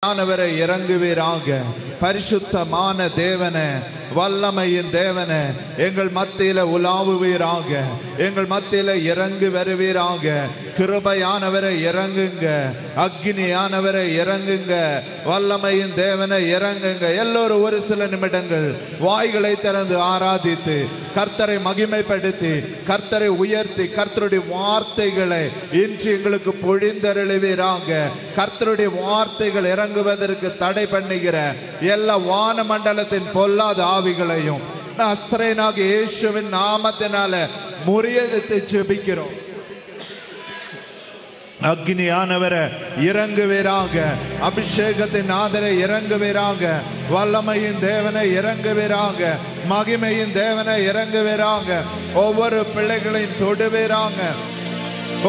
ஆனவரை இறங்குவீராக. பரிசுத்தமான தேவனே, வல்லமையின் தேவனே, எங்கள் மத்தியில உலாவுவீராக. எங்கள் மத்தியில இறங்கு வருவீராக. கிருபையானவரை இறங்குங்க. அக்னியானவரை இறங்குங்க. வல்லமையின் தேவனை இறங்குங்க. எல்லோரும் ஒரு சில நிமிடங்கள் வாய்களை திறந்து ஆராதித்து கர்த்தரை மகிமைப்படுத்தி கர்த்தரை உயர்த்தி கர்த்தருடைய வார்த்தைகளை இன்று எங்களுக்கு பொழிந்தருளுவீராக. கர்த்தருடைய வார்த்தைகள் இறங்குவதற்கு தடை பண்ணுகிற எல்லா வான மண்டலத்தின் பொல்லாத ஆவிகளையும் நஸ்ரேனாகிய இயேசுவின் நாமத்தினால முறியடித்து ஜெபிக்கிறோம். அக்னியானவரை இறங்குவீராக. அபிஷேகத்தின் ஆதரை இறங்குவீராக. வல்லமையின் தேவனை இறங்குவீராக. மகிமையின் தேவனை இறங்குவீராக. ஒவ்வொரு பிள்ளைகளையும் தொடுவீராக.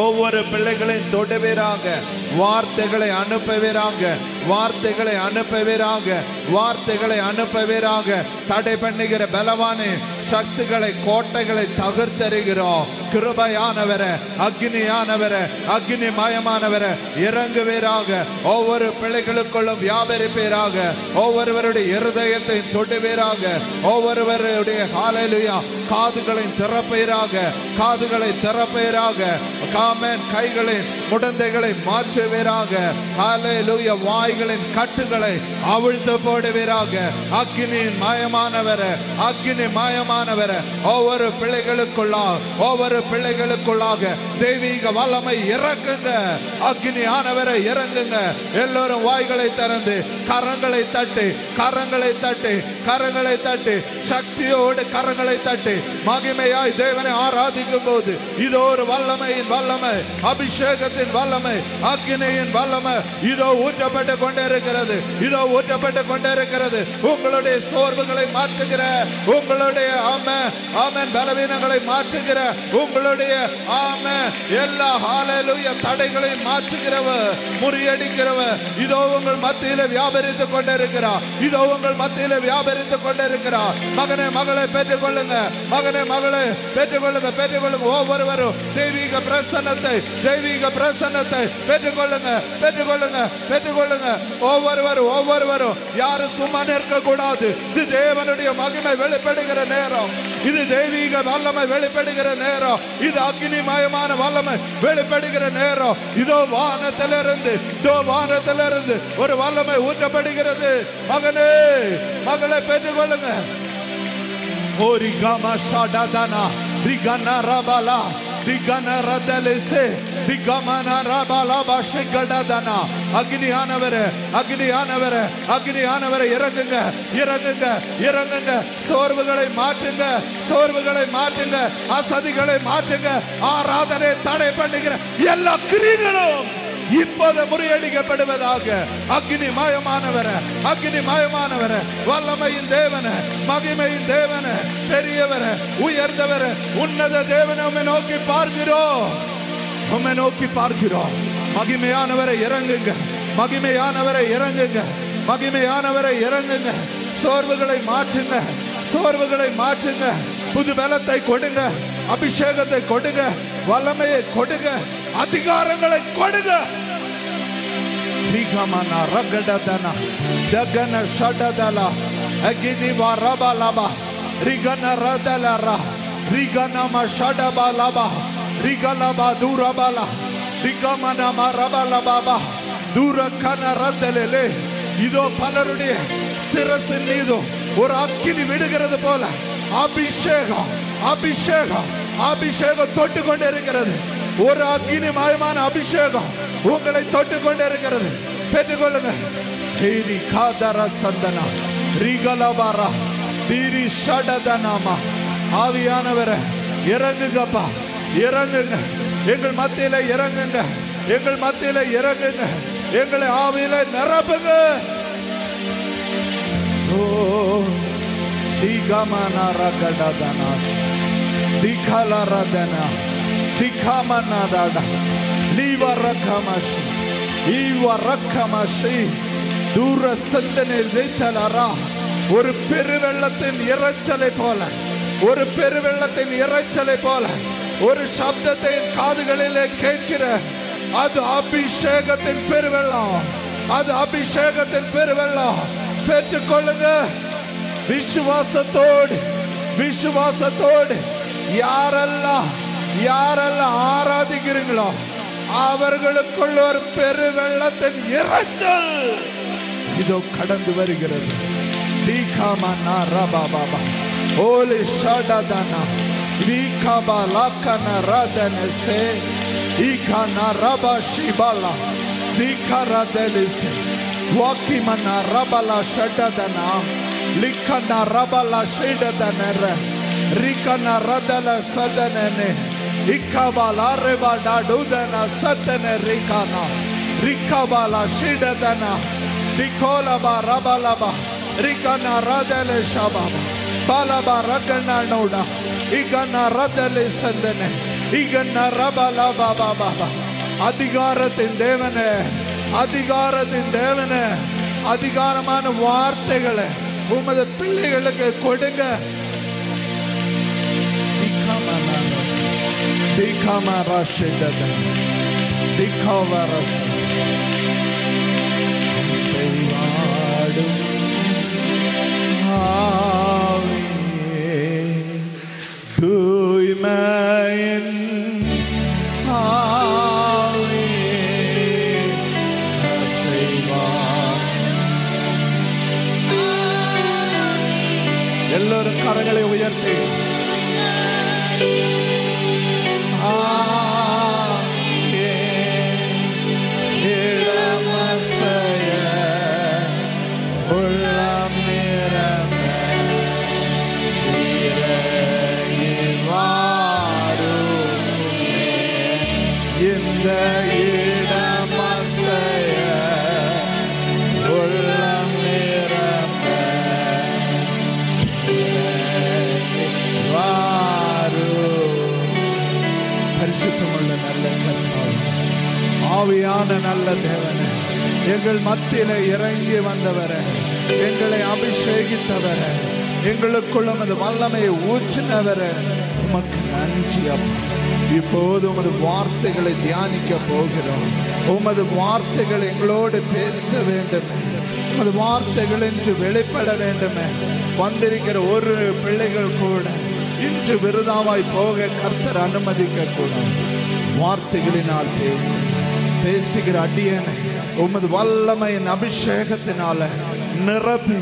ஒவ்வொரு பிள்ளைகளையும் தொடுவீராக. வார்த்தைகளை அனுப்புவீராக. வார்த்தைகளை அனுப்புவீராக. வார்த்தைகளை அனுப்புவீராக. தடை பண்ணுகிற பலவானே, சக்திகளை கோட்டைகளை தகர்த்தருகிறோம். கிருபையானவர, அக்னியானவர, அக்னி மயமானவர இறங்குவீராக. ஒவ்வொரு பிள்ளைகளுக்குள்ளும் வியாபரிப்பீராக. ஒவ்வொருவருடைய இருதயத்தை தொடுவீராக. ஒவ்வொருவருடைய ஹல்லேலூயா காதுகளை திறப்பீராக. காதுகளை திறப்பீராக. காமன் கைகளின் முடந்தைகளை மாற்றுவீராக. ஹல்லேலூயா வாய்களின் கட்டுகளை அவிழ்த்து போடுவீராக. அக்னியின் மயமானவர, அக்னி மயமானவர ஒவ்வொரு பிள்ளைகளுக்குள்ளாக தெய்வீக வல்லமை இறங்குங்க. அக்னி ஆனவரை இறங்குங்க. எல்லோரும் வாய்களை திறந்து கரங்களை தட்டி கரங்களை தட்டி கரங்களை தட்டி சக்தியோடு கரங்களை தட்டி மகிமையாய் தேவனை ஆராதிக்கும் போது இதோ ஒரு வல்லமையின் வல்லமை, அபிஷேகத்தின் வல்லமை, அக்னியின் வல்லமை இதோ ஊற்றப்பட்டு கொண்டே இருக்கிறது. இதோ ஊற்றப்பட்டு கொண்டே இருக்கிறது. உங்களுடைய சோர்வுகளை மாற்றுகிற, உங்களுடைய ஆமென் பலவீனங்களை மாற்றுகிற, உங்களுடைய ஆமென் எல்லா ஹல்லேலூயா தடைகளை மாற்றுகிறவர், முறியடிக்கிறவர் இதோ உங்கள் மத்தியில வியாபரித்துக் கொண்டே இருக்கிறார். இதோ உங்கள் மத்தியில வியாபரித்துக் கொண்டே இருக்கிறார். மகனே மகளை பெற்றுக் கொள்ளுங்க. மகனே மகளை பெற்றுக் கொள்ளுங்க. பெற்றுக்கொள்ளுங்க. ஒவ்வொருவரும் தெய்வீக பிரசன்னத்தை, தெய்வீக பிரசன்னத்தை பெற்றுக்கொள்ளுங்க. பெற்றுக்கொள்ளுங்க. பெற்றுக்கொள்ளுங்க. ஒவ்வொருவரும் யாரும் சும்மா நிற்க கூடாது. இது தேவனுடைய மகிமை வெளிப்படுகிற நேரம். இது தெய்வீக வல்லமை வெளிப்படுகிற நேரம். இது அக்னிமயமான வல்லமை வெளிப்படுகிற நேரம். இதோ வானத்திலிருந்து ஒரு வல்லமை ஊற்றப்படுகிறது. மகனே மகளை பெற்றுக்கொள்ளுங்க. ஓரிகாமா ஷாடாதானா ரிகானா ரபாலா திகானா ரதலெசே திகாமனா ரபாலா பாஷகடாதானா. அக்னியானவரே, அக்னியானவரே, அக்னியானவரே இறங்குங்க. இறங்குங்க. இறங்குங்க. சோர்வுகளை மாற்றுங்க. சோர்வுகளை மாற்றுங்க. அசதிகளை மாற்றுங்க. ஆராதனை தடை பண்ணுகிற எல்லா கிரியைகளும் இப்போது முறியடிக்கப்படுவதாக. அக்னி மயமானவர, அக்னி மயமானவர, வல்லமையின் தேவன, மகிமையின் தேவன, பெரியவர, உயர்ந்தவர, உன்னத தேவன உம்மை நோக்கி பார்க்கிறோம். உம்மை நோக்கி பார்க்கிறோம். மகிமையானவரை இறங்குங்க. மகிமையானவரை இறங்குங்க. மகிமையானவரை இறங்குங்க. சோர்வுகளை மாற்றுங்க. சோர்வுகளை மாற்றுங்க. புது பலத்தை கொடுங்க. அபிஷேகத்தை கொடுங்க. வல்லமையை கொடுங்க. அதிகாரங்களை கொடுங்க. ரிகமனா ரகடதனா தகன ஷடதலா அகினி வரபலபா ரிகன ரதலரா ரிகனம ஷடபலபா ரிகலபா துரபலா ரிகமன மரபலபா துரகன ரதலலே. இதோ பலருடைய சிரசின் மீது ஒரு அக்கினி விடுகிறது போல அபிஷேகம், அபிஷேகம், அபிஷேகம் தொட்டு கொண்டு இருக்கிறது. ஒரு அக்னி மயமான அபிஷேகம் உங்களை தொட்டு கொண்டு இருக்கிறது. பெற்றுக்கொள்ளுங்க. ஹேரி காதர சந்தனா ரிகலபாரா தீரி ஷடதனாமா. ஆவியானவரே இறங்குங்கப்பா. இறங்குங்க. எங்கள் மத்தியில இறங்குங்க. எங்கள் மத்தியில இறங்குங்க. எங்களை ஆவியில நிரப்புங்க. ஓ திகமனா ரகடதனா திகலரதனா திகமனடா லீவரகமஷி ஈவரகமஷி தூர சந்தனில் வைத்தலரா. ஒரு பெருவெள்ளத்தின் இரைச்சலை போல, ஒரு பெருவெள்ளத்தின் இரைச்சலை போல ஒரு சப்தத்தை காதுகளிலே கேட்கிற அது அபிஷேகத்தின் பெருவெள்ளம். அது அபிஷேகத்தின் பெருவெள்ளம். பெற்றுக்கொள்ளுங்க விசுவாசத்தோடு. விசுவாசத்தோடு யாரெல்லாம் ஆராதிக்கிறீங்களோ அவர்களுக்குள்ள ஒரு பெருவெள்ளத்தின் இறைச்சல் இதோ கடந்து வருகிறது. தீகாமனா ரபாபாபா ஓலி ஷடதனா வீகாபா லாக்கன ரதனசே ஈகானா ரபா ஷிபாலா தீகாரதலிசே வாக்கிமனா ரபலா ஷடதனா லிக்கன ரபலா ஷிடதனர ரிக்கன ரதல சதனனே இக்கபாலா ரெபாடா டுதனா சதன ரிக்கனா ரிக்கபாலா ஷிடதனா திகோலபா ரபலபா ரிக்கன ரதல ஷபாபா பாலபா ரகன நோடா இகன ரதல சந்தன இகன ரபலபா பாபா. அதிகாரத்தின் தேவனே, அதிகாரத்தின் தேவனே, அதிகாரமான வார்த்தைகளை உமது பிள்ளைகளுக்கு கொடுங்க. தூய்மையின் எல்லோரும் கரங்களை உயர்த்தி இளமசைய உள்ளம் நிரம்ப இந்த இளமசைய உள்ளம் நிரம்ப பரிசுத்தமுள்ள நல்ல ஆவியான நல்ல தேவனே, எங்கள் மத்தியில இறங்கி வந்தவரே, எங்களை அபிஷேகித்தவரே, எங்களுக்குள்ள உமது வல்லமையை ஊற்றினவரே, உமக்கு நன்றி அப்பா. இப்போது உமது வார்த்தைகளை தியானிக்க போகிறோம். உமது வார்த்தைகள் எங்களோடு பேச வேண்டுமே, உமது வார்த்தைகள் இன்று வெளிப்பட வேண்டுமே. வந்திருக்கிற ஒரு பிள்ளைகள் கூட இன்று விருதாவாய் போக கர்த்தர் அனுமதிக்க கூடாது. வார்த்தைகளினால் பேசுகிற அடியனை உமது வல்லமையின் அபிஷேகத்தினால நிரப்பி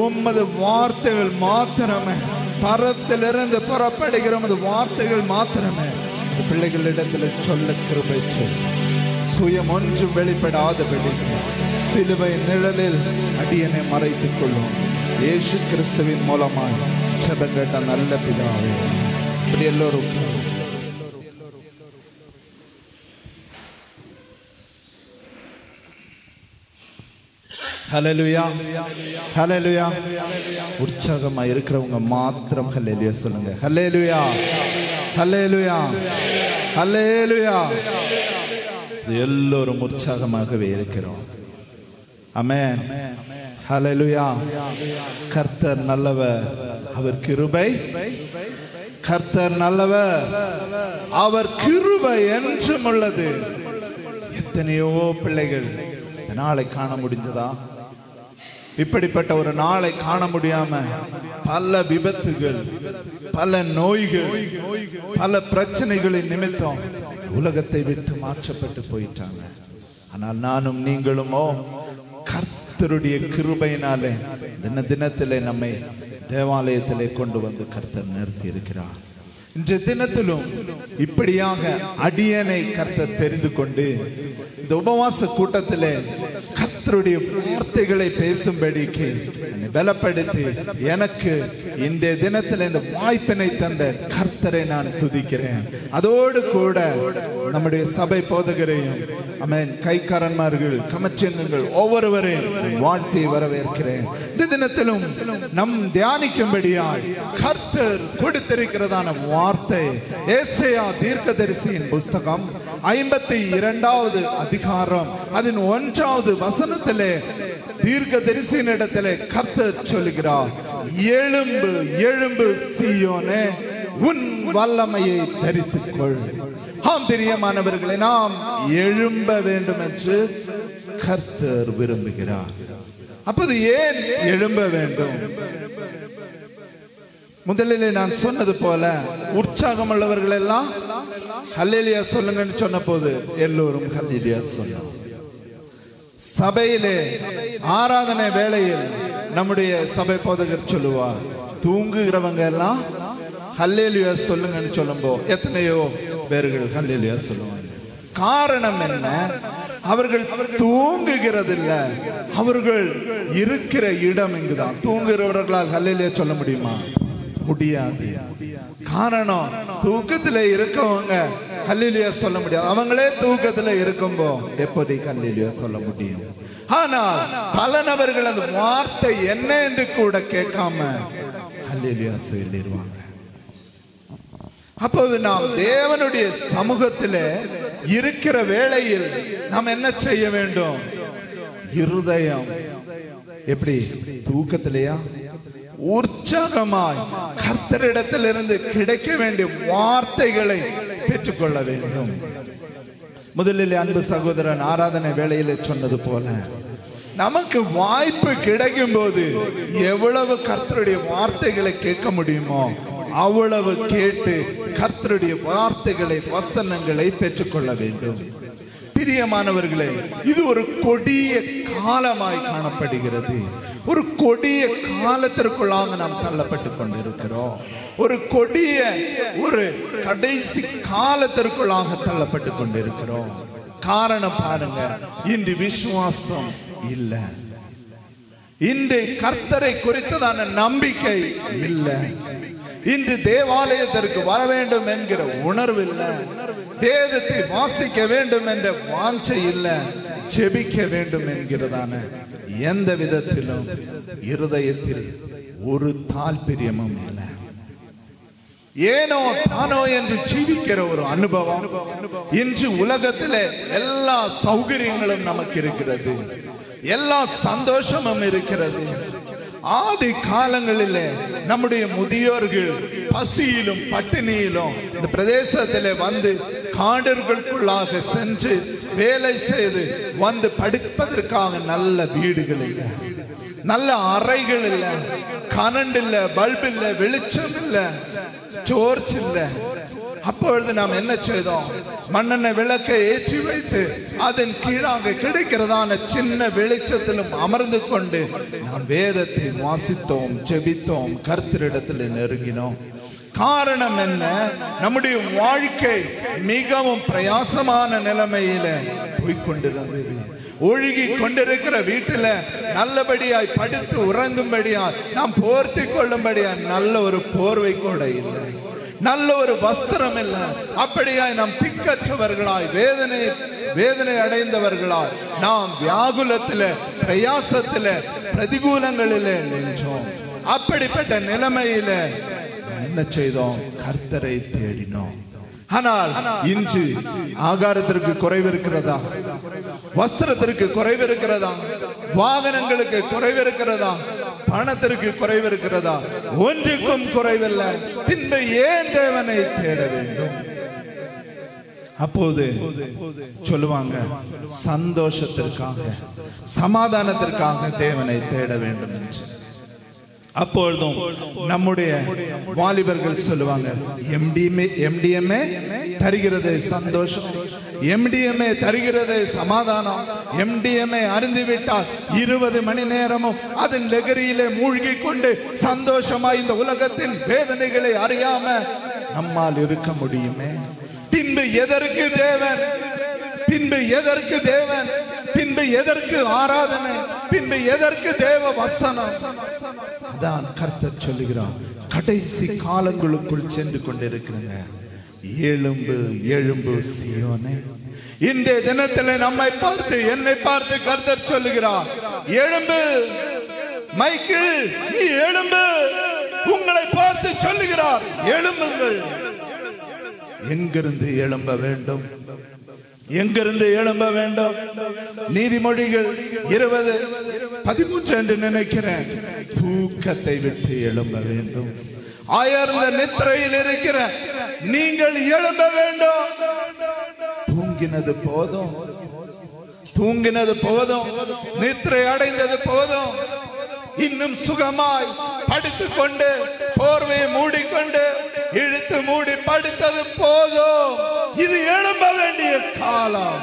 உமது வார்த்தைகள் மாத்திரமே, பரத்திலிருந்து புறப்படுகிற உமது வார்த்தைகள் மாத்திரமே பிள்ளைகளிடத்தில் சொல்ல கிருபை செய்யும். சுயம் ஒன்றும் வெளிப்படாதபடி சிலுவை நிழலில் அடியனை மறைத்துக் கொள்ளும். இயேசு கிறிஸ்துவின் மூலமாய் ஜெபம் கேட்ட நல்ல பிதாவே. இப்படி எல்லோரும் ஹல்லேலூயா, ஹல்லேலூயா. உற்சாகமா இருக்கிறவங்க மாத்திரம் ஹல்லேலூயா சொல்லுங்க. ஹல்லேலூயா, ஹல்லேலூயா, ஹல்லேலூயா. எல்லோரும் உற்சாகமாகவே இருக்கிறோம். ஆமென். ஹல்லேலூயா. கர்த்தர் நல்லவர், அவர் கிருபை. கர்த்தர் நல்லவர், அவர் கிருபை என்றும் உள்ளது. எத்தனையோ பிள்ளைகள் நாளை காண முடிஞ்சதா? இப்படிப்பட்ட ஒரு நாளை காண முடியாம பல விபத்துகள், பல நோய்கள், பல பிரச்சனைகளின் நிமித்தம் உலகத்தை விட்டு மாற்றப்பட்டு போயிட்டாங்க. ஆனால் நானும் நீங்களுமோ கர்த்தருடைய கிருபையினாலே தினத்திலே நம்மை தேவாலயத்திலே கொண்டு வந்து கர்த்தர் நிறுத்தி இருக்கிறார். இன்றைய தினத்திலும் இப்படியாக அடியனை கர்த்தர் தெரிந்து கொண்டு இந்த உபவாச கூட்டத்திலே கர்த்தருடைய வார்த்தைகளை பேசும்படிக்கு பலப்படுத்தி எனக்கு இந்த தினத்தில் இந்த வாய்ப்பினை தந்த கர்த்தரை நான் துதிக்கிறேன். அதோடு கூட நம்முடைய சபை போதகரையும் ஆமென் கைக்காரன்மார்கள் கமச்சங்கங்கள் ஒவ்வொருவரையும் வாழ்த்தி வரவேற்கிறேன். இந்த தினத்திலும் நம் தியானிக்கும்படியாய் கர்த்தர் கொடுத்திருக்கிறதான வார்த்தை ஏசாயா தீர்க்கதரிசியின் புஸ்தகம் 52வது அதிகாரம் அதன் 1வது வசனத்திலே தீர்க்கதரிசியினிடத்திலே கர்த்தர் சொல்கிறார், எழும்பு எழும்பு சீயோனே, உன் வல்லமையை தரித்துக் கொள். ஆம் பிரியமானவர்களே, நாம் எழும்ப வேண்டும் என்று கர்த்தர் விரும்புகிறார். அப்போது ஏன் எழும்ப வேண்டும்? முதலிலே நான் சொன்னது போல உற்சாகம் உள்ளவர்கள் எல்லாம் ஹல்லேலூயா சொல்லுங்கன்னு சொன்ன போது எல்லோரும் ஹல்லேலூயா சொன்னாங்க. சபையிலே ஆராதனை வேளையில் நம்முடைய சபை போதகர் சொல்லுவார், தூங்குகிறவங்க எல்லாம் ஹல்லேலூயா சொல்லுங்கன்னு சொல்லும்போ எத்தனையோ பேர்கள் ஹல்லேலூயா சொல்லுவாங்க. காரணம் என்ன? அவர்கள் தூங்குகிறது இல்ல, அவர்கள் இருக்கிற இடம் இங்குதான். தூங்குகிறவர்களால் ஹல்லேலூயா சொல்ல முடியுமா? முடியாது. காரணம், தூக்கத்துல இருக்கவங்க ஹல்லேலூயா சொல்ல முடியாது. அவங்களே தூக்கத்துல இருக்கும்போ எப்படி ஹல்லேலூயா சொல்ல முடியும்? ஆனால் பல நபர்கள் அந்த வார்த்தை என்ன என்று கூட கேட்காம ஹல்லேலூயா சொல்லிடுவாங்க. அப்போது நாம் தேவனுடைய சமூகத்தில் இருக்கிற வேளையில் நாம் என்ன செய்ய வேண்டும்? இருதயம் எப்படி தூக்கத்திலேயா உற்சாகமாய் கர்த்தரிடத்திலிருந்து கிடைக்க வேண்டிய வார்த்தைகளை பெற்றுக்கொள்ள வேண்டும். முதலில் அன்பு சகோதரன் ஆராதனை வேளையிலே சொன்னது போல நமக்கு வாய்ப்பு கிடைக்கும் போது எவ்வளவு கர்த்தருடைய வார்த்தைகளை கேட்க முடியுமோ அவ்வளவு கேட்டு கர்த்தருடைய வார்த்தைகளை வசனங்களை பெற்றுக்கொள்ள வேண்டும். பிரியமானவர்களே, இது ஒரு கொடிய காலமாய் காணப்படுகிறது. ஒரு கொடிய காலத்திற்குள்ளாக நாம் தள்ளப்பட்டு கொண்டிருக்கிறோம். ஒரு கொடிய ஒரு கடைசி காலத்திற்குள்ளாக தள்ளப்பட்டு கொண்டிருக்கிறோம். காரணம் பாருங்க, இன்று விசுவாசம் இல்லை, இன்று கர்த்தரை குறித்ததான நம்பிக்கை இல்லை, இன்று தேவாலயத்திற்கு வர வேண்டும் என்கிற உணர்வு இல்லை, வேதத்தை வாசிக்க வேண்டும் என்ற வாஞ்சை இல்லை, ஜெபிக்க வேண்டும் என்கிறதான எந்த விதத்திலும் இருதயத்தில் ஒரு தால்பரியமும் இல்லை. ஏனோ தானோ என்று ஜீவிக்கிற ஒரு அனுபவம். இன்று உலகத்திலே எல்லா சௌகரியங்களும் நமக்கு இருக்கிறது, எல்லா சந்தோஷமும் இருக்கிறது. ஆதி காலங்களிலே நம்முடைய முதியோர்கள் பசியிலும் பட்டினியிலும் இந்த பிரதேசத்திலே வந்து காடுகளுக்குள்ளாக சென்று வேலை செய்து வந்து படுப்பதற்காக நல்ல வீடுகள் இல்லை, நல்ல அறைகள் இல்லை, கரண்ட் இல்லை, பல்பு இல்லை, வெளிச்சம் இல்லை, டோர்ச் இல்லை. அப்பொழுது நாம் என்ன செய்தோம்? மண்ணெண்ணெய் விளக்கை ஏற்றி வைத்து அதன் கீழாக கிடைக்கிறதான சின்ன வெளிச்சத்திலும் அமர்ந்து கொண்டு நாம் வேதத்தை வாசித்தோம், ஜெபித்தோம், கர்த்தரிடத்தில் நெருங்கினோம். காரணம் என்ன? நம்முடைய வாழ்க்கை மிகவும் பிரயாசமான நிலைமையில போய்கொண்டிருந்தது. ஒழுகி கொண்டிருக்கிற வீட்டில நல்லபடியாய் படுத்து உறங்கும்படியாய் நாம் போர்த்தி கொள்ளும்படியாய் நல்ல ஒரு போர்வை கூட இல்லை, நல்ல ஒரு வஸ்திரம் இல்லை. அப்படியாய் நாம் திக்கற்றவர்களாய் வேதனை அடைந்தவர்களாய் நாம் வியாகுலத்தில பிரயாசத்தில பிரதிகூலங்களில நின்றோம். அப்படிப்பட்ட நிலைமையில என்ன செய்தோம்? கர்த்தரை தேடினோம். ஆனால் இன்று ஆகாரத்திற்கு குறைவு இருக்கிறதா? வஸ்திரத்திற்கு குறைவு இருக்கிறதா? வாகனங்களுக்கு குறைவு இருக்கிறதா? பணத்திற்கு குறைவு இருக்கிறதா? ஒன்றுக்கும் குறைவில்லை. பின்பு ஏன் தேவனை தேட வேண்டும்? அப்போது சொல்லுவாங்க, சந்தோஷத்திற்காக சமாதானத்திற்காக தேவனை தேட வேண்டும் என்று. அப்பொழுதும் நம்முடைய வாலிபர்கள் சொல்லுவாங்க, எம்டிஎம்ஏ தருகிறது சந்தோஷம், எம்டிஎம்ஏ தருகிறது சமாதானம், எம்டிஎம்ஏ அறிந்துவிட்டால் 20 மணி நேரமும் அதன் லெகரியிலே மூழ்கி கொண்டு சந்தோஷமா இந்த உலகத்தின் வேதனைகளை அறியாம நம்மால் இருக்க முடியுமே? பின்பு எதற்கு தேவன்? பின்பு எதற்கு தேவன்? பின்பு எதற்கு ஆராதனை? பின்பு எதற்கு தேவ வசனம்? அதான் கர்த்தர் சொல்லுகிறார், கடைசி காலங்களுக்குள் சென்று கொண்டிருக்கிறங்க. எழும்பு எழும்பு சீயோனே. இன்றைய தினத்தில் நம்மை பார்த்து என்னை பார்த்து கர்த்தர் சொல்லுகிறார், எழும்பு மைக்கேல், நீ எழும்பு. உங்களை பார்த்து சொல்லுகிறார், எழும்புங்கள். எங்கிருந்து எழும்ப வேண்டும்? எங்கிருந்து எழும்ப வேண்டும்? நீதிமொழிகள் 20:13 என்று நினைக்கிறேன். தூக்கத்தை விட்டு எழும்ப வேண்டும். அயர்ந்த நித்திரையில் இருக்கிற நீங்கள் எழும்ப வேண்டும். தூங்கினது போதும், தூங்கினது போதும், நித்திரை அடைந்தது போதும். இன்னும் சுகமாய் படுத்துக் கொண்டு போர்வையை மூடிக்கொண்டு இழுத்து மூடி படுத்தது போதும். இது எழும்ப வேண்டிய காலம்,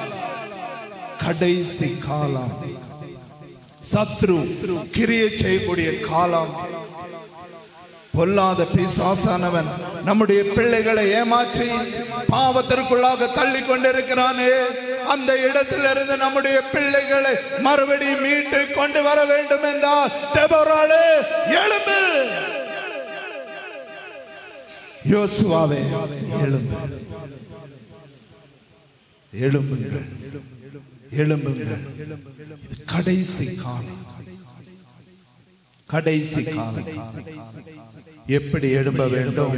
கடைசி காலம். சத்ரு கிரியை செய்யக்கூடிய காலம். பொல்லாத பிசாசானவன் நம்முடைய பிள்ளைகளை ஏமாற்றி பாவத்திற்குள்ளாக தள்ளி கொண்டிருக்கிறானே, அந்த இடத்திலிருந்து நம்முடைய பிள்ளைகளை மறுபடியும் மீட்டு கொண்டு வர வேண்டும் என்றால் தெபோராளே எழும்பு, யோசுவாவே எழும்பு, எழும்புங்கள், எழும்புங்கள். இது கடைசி காலம், கடைசி காலம். எப்படி எழும்ப வேண்டும்?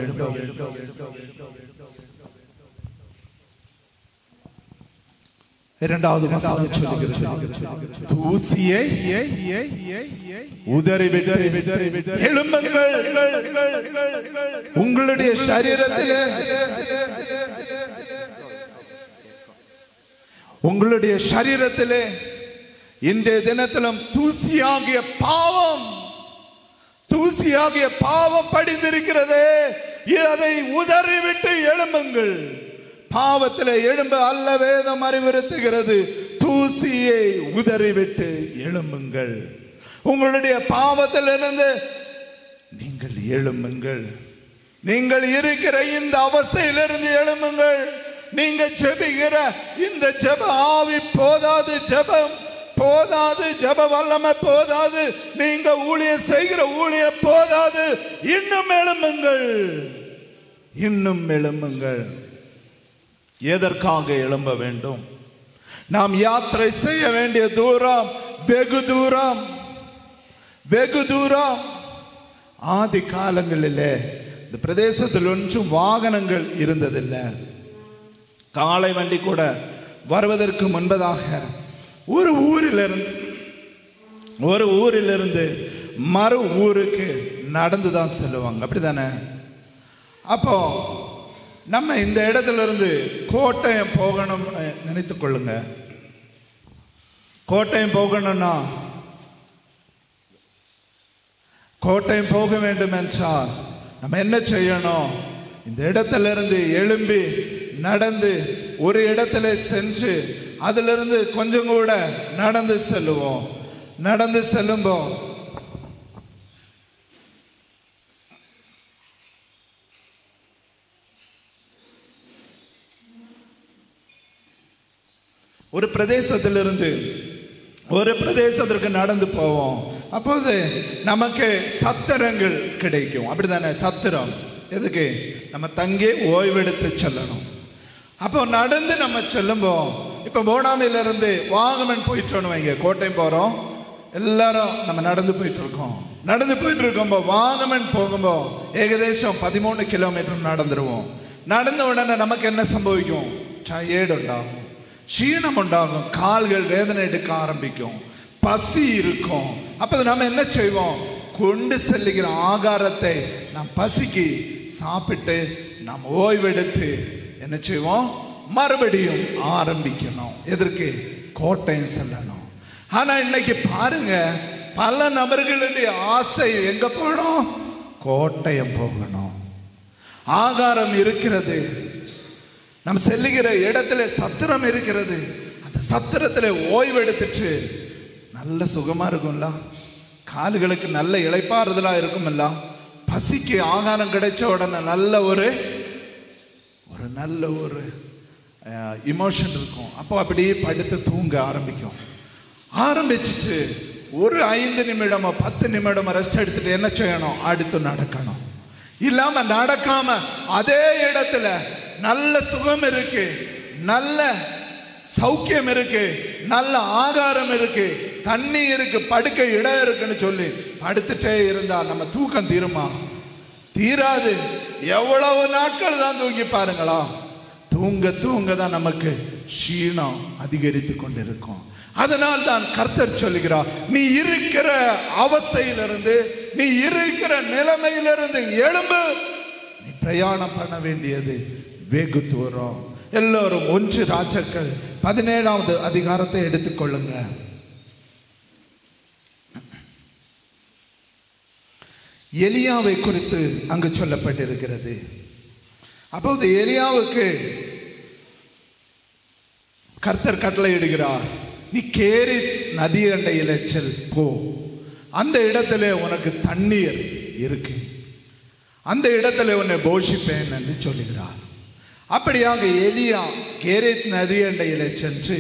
இரண்டாவது வசனம் சொல்லுகிறது, தூசியை உதறிவிட்டு எழும்புங்கள். உங்களுடைய சரீரத்திலே, உங்களுடைய சரீரத்திலே இன்றைய தினத்திலும் தூசியாகிய பாவம், தூசியாகிய பாவம் படிந்திருக்கிறதே, அதை உதறிவிட்டு எழும்புங்கள். பாவத்தில் எழும்ப அல்ல வேதம் அறிவுறுத்துகிறது. தூசியை உதறிவிட்டு எழும்புங்கள். உங்களுடைய பாவத்திலிருந்து நீங்கள் எழும்புங்கள். நீங்கள் இருக்கிற இந்த அவஸ்தையிலிருந்து எழும்புங்கள். நீங்க ஜெபிக்கிற இந்த ஜெப ஆவி போதாது, ஜெபம் போதாது, ஜெப வல்லமை போதாது, நீங்க ஊழியம் செய்கிற ஊழியம் போதாது. இன்னும் எழும்புங்கள், இன்னும் எழும்புங்கள். எதற்காக எழும்ப வேண்டும்? நாம் யாத்திரை செய்ய வேண்டிய தூரம் வெகு தூரம், வெகு தூரம். ஆதி காலங்களிலே இந்த பிரதேசத்தில் ஒன்றும் வாகனங்கள் இருந்ததில்லை. காளை வண்டி கூட வருவதற்கு முன்பதாக ஒரு ஊரிலிருந்து மறு ஊருக்கு நடந்துதான் செல்லுவாங்க, அப்படித்தானே? அப்போ நம்ம இந்த இடத்துல இருந்து கோட்டயம் போகணும் நினைத்துக் கொள்ளுங்க. கோட்டயம் போகணும்னா, கோட்டயம் போக வேண்டும் என்றால் நம்ம என்ன செய்யணும்? இந்த இடத்துல இருந்து எழும்பி நடந்து ஒரு இடத்துல சென்று அதிலிருந்து கொஞ்சம் கூட நடந்து செல்லுவோம். நடந்து செல்லும்போது ஒரு பிரதேசத்திலிருந்து ஒரு பிரதேசத்திற்கு நடந்து போவோம். அப்போது நமக்கு சத்திரங்கள் கிடைக்கும், அப்படித்தானே? சத்திரம் எதுக்கு? நம்ம தங்கி ஓய்வெடுத்து செல்லணும். அப்போ நடந்து நம்ம செல்லும்போது, இப்ப போனாமிலிருந்து வாகமன் போயிட்டோன்னு வைங்க, கோட்டையம் போறோம், எல்லாரும் நம்ம நடந்து போயிட்டு இருக்கோம். நடந்து போயிட்டு இருக்கும்போது வாகமன் போகும்போது ஏகദേശம் 13 கிலோமீட்டர் நடந்துருவோம். நடந்த உடனே நமக்கு என்ன சம்பவிக்கும்? டயர்டு உண்டாகும், க்ஷீணம் உண்டாகும், கால்கள் வேதனை எடுக்க ஆரம்பிக்கும், பசி இருக்கும். அப்ப நம்ம என்ன செய்வோம்? கொண்டு செல்லுகிற ஆகாரத்தை நாம் பசிக்கு சாப்பிட்டு நாம் ஓய்வெடுத்து என்ன செய்வோம்? மறுபடியும் ஆரம்பிக்கணும். எதற்கு? கோட்டையம் செல்லணும். ஆனா இன்னைக்கு பாருங்க, பல நபர்களுடைய ஆசை எங்க போகணும்? கோட்டையம் போகணும். ஆகாரம் இருக்கிறது, நம்ம செல்லுகிற இடத்துல சத்திரம் இருக்கிறது, அந்த சத்திரத்துல ஓய்வெடுத்துட்டு நல்ல சுகமா இருக்கும்ல, கால்களுக்கு நல்ல இளைப்பாறுதலா இருக்கும்ல, பசிக்கு ஆகாரம் கிடைச்ச உடனே நல்ல ஒரு இமோஷன் இருக்கும். அப்போ அப்படியே படுத்து தூங்க ஆரம்பிச்சுட்டு ஒரு 5 நிமிடமோ 10 நிமிடமோ ரெஸ்ட் எடுத்துட்டு என்ன செய்யணும்? அடுத்து நடக்கணும். இல்லாம நடக்காம அதே இடத்துல நல்ல சுகம் இருக்கு, நல்ல சௌக்கியம் இருக்கு, நல்ல ஆகாரம் இருக்கு, தண்ணி இருக்கு, படுக்க இடம் இருக்குன்னு சொல்லி படுத்துட்டே இருந்தா நம்ம தூக்கம் தீருமா? தீராது. எவ்வளவு நாட்கள் தான் தூங்கி பாருங்களா, தூங்க தான் நமக்கு க்ஷீணம் அதிகரித்து கொண்டிருக்கும். அதனால் தான் கர்த்தர் சொல்லுகிறார், நீ இருக்கிற அவஸ்தையிலிருந்து, நீ இருக்கிற நிலைமையிலிருந்து எழும்பு. நீ பிரயாணம் பண்ண வேண்டியது வெகு தூரம். எல்லோரும் 1 ராஜாக்கள் 17வது அதிகாரத்தை எடுத்துக்கொள்ளுங்க. எலியாவை குறித்து அங்கு சொல்லப்பட்டிருக்கிறது. அப்போது எலியாவுக்கு கர்த்தர் கட்டளையிடுகிறார், நீ கேரித் நதி அண்டையிலே செல் போ, அந்த இடத்துல உனக்கு தண்ணீர் இருக்கு, அந்த இடத்துல உன்னை போஷிப்பேன் என்று சொல்லுகிறார். அப்படியாக எலியா கேரித் நதி அண்டையிலே சென்று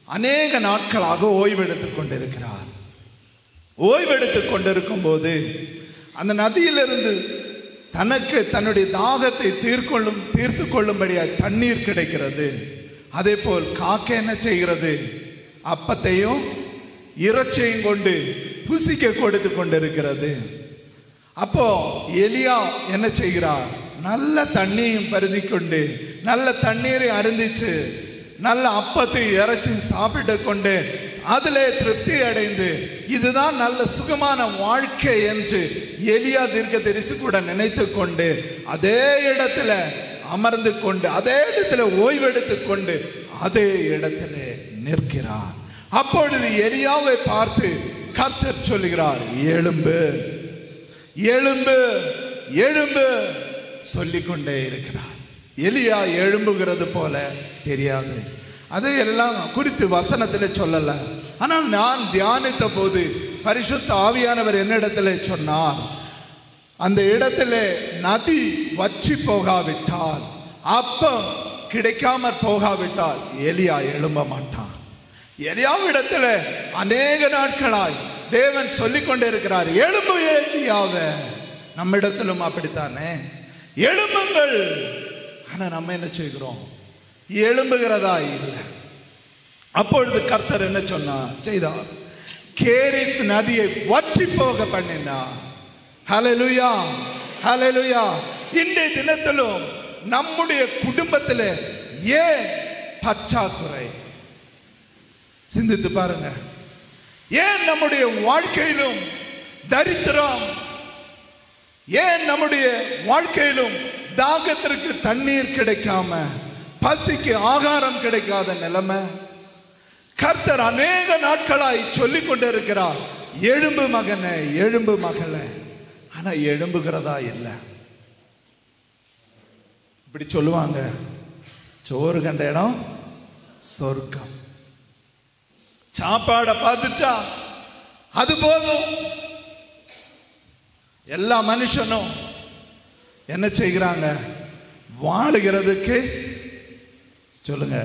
அநேக நாட்களாக ஓய்வெடுத்துக் கொண்டிருக்கிறார். ஓய்வெடுத்துக் கொண்டிருக்கும் போது அந்த நதியிலிருந்து தனக்கு தன்னுடைய தாகத்தை தீர்த்து கொள்ளும்படியாக தண்ணீர் கிடைக்கிறது. அதே போல் காக்க என்ன செய்கிறது, அப்பத்தையும் இறைச்சியையும் கொண்டு புசிக்க கொடுத்து கொண்டிருக்கிறது. அப்போ எலியா என்ன செய்கிறார், நல்ல தண்ணியும் பருதி கொண்டு நல்ல தண்ணீரை அருந்திச்சு நல்ல அப்பத்தை இறைச்சி சாப்பிட்டு கொண்டு அதிலே திருப்தி அடைந்து இதுதான் நல்ல சுகமான வாழ்க்கை என்று எலியா தீர்க்கதரிசி கூட நினைத்து கொண்டு அதே இடத்துல அமர்ந்து கொண்டு அதே இடத்துல ஓய்வெடுத்து கொண்டு அதே இடத்துல நிற்கிறார். அப்பொழுது எலியாவை பார்த்து கர்த்தர் சொல்லுகிறார், எழும்பு எழும்பு எழும்பு சொல்லிக்கொண்டே இருக்கிறார். எலியா எழும்புகிறது போல தெரியாது, அதையெல்லாம் குறித்து வசனத்தில் சொல்லல. ஆனால் நான் தியானித்த போது பரிசுத்த ஆவியானவர் என்னிடத்துல சொன்னார், அந்த இடத்துல நதி வற்றி போகாவிட்டால், அப்பம் கிடைக்காம போகாவிட்டால் எலியா எழும்ப மாட்டான். எலியாவிடத்துல அநேக நாட்களாய் தேவன் சொல்லிக் கொண்டே இருக்கிறார், எழும்பு எலியாவ. நம்ம இடத்திலும் அப்படித்தானே, எழும்புங்கள். ஆனா நம்ம என்ன செய்கிறோம், எழும்புகிறதா இல்லை. அப்பொழுது கர்த்தர் என்ன செய்தார், கேரித் நதியை வற்றி போக பண்ணினார். ஹல்லேலூயா ஹல்லேலூயா. இன்றைய தினத்திலும் நம்முடைய குடும்பத்தில் ஏன் பற்றாக்குறை சிந்தித்து பாருங்க. ஏன் நம்முடைய வாழ்க்கையிலும் தரித்திரம், ஏன் நம்முடைய வாழ்க்கையிலும் தாகத்திற்கு தண்ணீர் கிடைக்காம, பசிக்கு ஆகாரம் கிடைக்காத நிலைமை. கர்த்தர் அநேக நாட்களாய் சொல்லிக் கொண்டிருக்கிறார், எழும்பு மகனே எழும்பு மகளே. ஆனா எழும்புகிறதா இல்லை. இப்படி சொல்லுவாங்க, சோறு கண்ட இடம் சொர்க்கம். சாப்பாட பார்த்துட்டா அது போதும். எல்லா மனுஷனும் என்ன செய்கிறாங்க, வாழுகிறதுக்கு சொல்லுங்க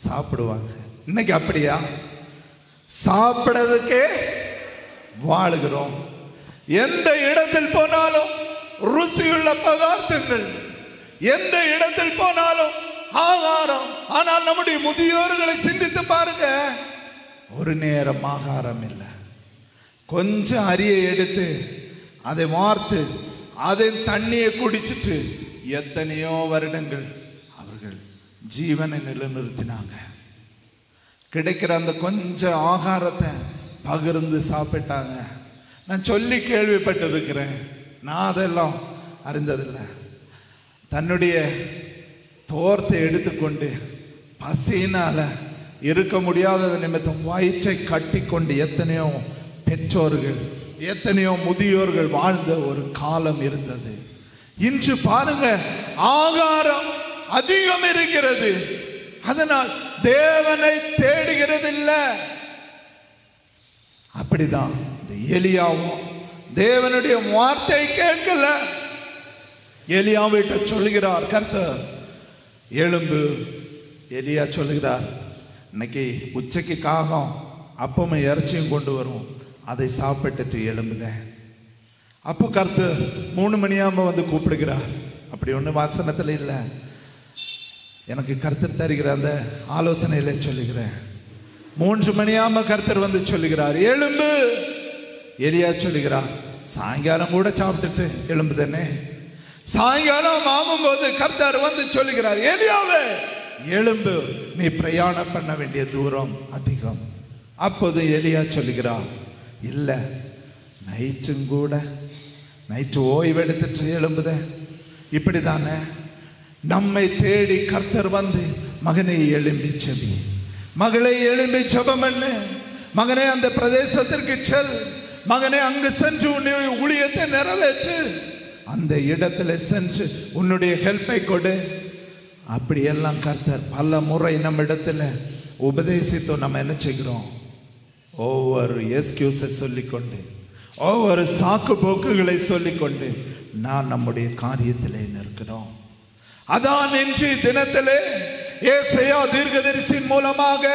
சாப்பிடுவாங்க. இன்னைக்கு அப்படியா? சாப்பிடுறதுக்கே வாழுகிறோம். எந்த இடத்தில் போனாலும் ருசியுள்ள பதார்த்தங்கள், எந்த இடத்தில் போனாலும் ஆகாரம். ஆனால் நம்முடைய முதியோர்களை சிந்தித்து பாருங்க, ஒரு நேரம் ஆகாரம் இல்லை. கொஞ்சம் அரியை எடுத்து அதை வார்த்து அதன் தண்ணியை குடிச்சிட்டு எத்தனையோ வருடங்கள் அவர்கள் ஜீவனை நிலைநிறுத்தினாங்க. கிடைக்கிற அந்த கொஞ்சம் ஆகாரத்தை பகிர்ந்து சாப்பிட்டாங்க. நான் சொல்லி கேள்விப்பட்டிருக்கிறேன், நான் அதெல்லாம் அறிந்ததில்லை. தன்னுடைய தோர்த்தை எடுத்துக்கொண்டு பசியினால இருக்க முடியாத நிமித்தம் வயிற்றை கட்டி கொண்டு எத்தனையோ பெற்றோர்கள், எத்தனையோ முதியோர்கள் வாழ்ந்த ஒரு காலம் இருந்தது. இன்று பாருங்க, ஆகாரம் அதிகம் இருக்கிறது, அதனால் தேவனை தேடுகிறது இல்லை. அப்படிதான் இந்த எலியாவும் தேவனுடைய வார்த்தை கேட்கல. எலியாவிட்ட சொல்லுகிறார் கர்த்தர், எழும்பு. எலியா சொல்லுகிறார், இன்னைக்கு உச்சைக்கு காகம் அப்பமும் இறைச்சியும் கொண்டு வரும், அதை சாப்பிட்டுட்டு எழும்புதேன். அப்போ கர்த்தர் 3 மணியாம வந்து கூப்பிடுகிறார். அப்படி ஒன்று வாசனத்தில் இல்லை, எனக்கு கர்த்தர் தருகிற அந்த ஆலோசனையில சொல்லுகிறேன். 3 மணியாம கர்த்தர் வந்து சொல்லுகிறார், எழும்பு. எலியா சொல்லுகிறார், சாயங்காலம் கூட சாப்பிட்டுட்டு எழும்புதானே. சாயங்காலம் ஆகும்போது கர்த்தர் வந்து சொல்லுகிறார், எலியாவே எழும்பு, நீ பிரயாணம் பண்ண வேண்டிய தூரம் அதிகம். அப்போது எலியா சொல்லுகிறார், இல்லை, நைட்டு ஓய்வெடுத்துட்டு எழும்புத. இப்படி தானே நம்மை தேடி கர்த்தர் வந்து, மகனை எழும்பி செபி, மகளை எழும்பி ஜெபம் பண்ணு, மகனே அந்த பிரதேசத்திற்கு செல், மகனே அங்கு சென்று உன்னுடைய ஊழியத்தை நிறைவேற்று, அந்த இடத்துல சென்று உன்னுடைய ஹெல்ப்பை கொடு. அப்படியெல்லாம் கர்த்தர் பல முறை நம்ம இடத்துல உபதேசித்தோம். நம்ம என்ன செய்கிறோம்? ஒவ்வொரு எக்ஸ்கியூஸை சொல்லிக்கொண்டு, ஒவ்வொரு சாக்கு போக்குகளை சொல்லிக்கொண்டு நான் நம்முடைய காரியத்திலே நிற்கிறோம். அதான் இன்று தினத்திலே ஏசாயா தீர்க்கதரிசியின் மூலமாக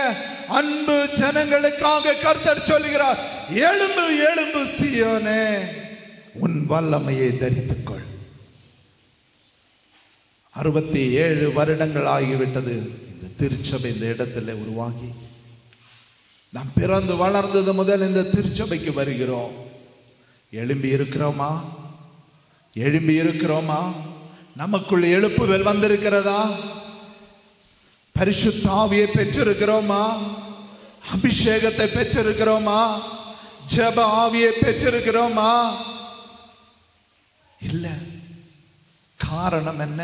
அன்பு ஜனங்களுக்காக கர்த்தர் சொல்லுகிறார், எழும்பு எழும்பு சீயோனே, உன் வல்லமையை தரித்துக்கொள். 67 வருடங்கள் ஆகிவிட்டது இந்த திருச்சபை இந்த இடத்துல உருவாகி. நாம் பிறந்து வளர்ந்தது முதல் இந்த திருச்சபைக்கு வருகிறோம். எழும்பி இருக்கிறோமா? எழும்பி இருக்கிறோமா? நமக்குள் எழுப்புதல் வந்திருக்கிறதா? பரிசுத்த ஆவியை பெற்றிருக்கிறோமா? அபிஷேகத்தை பெற்றிருக்கிறோமா? ஜெப ஆவியை பெற்றிருக்கிறோமா? இல்ல. காரணம் என்ன?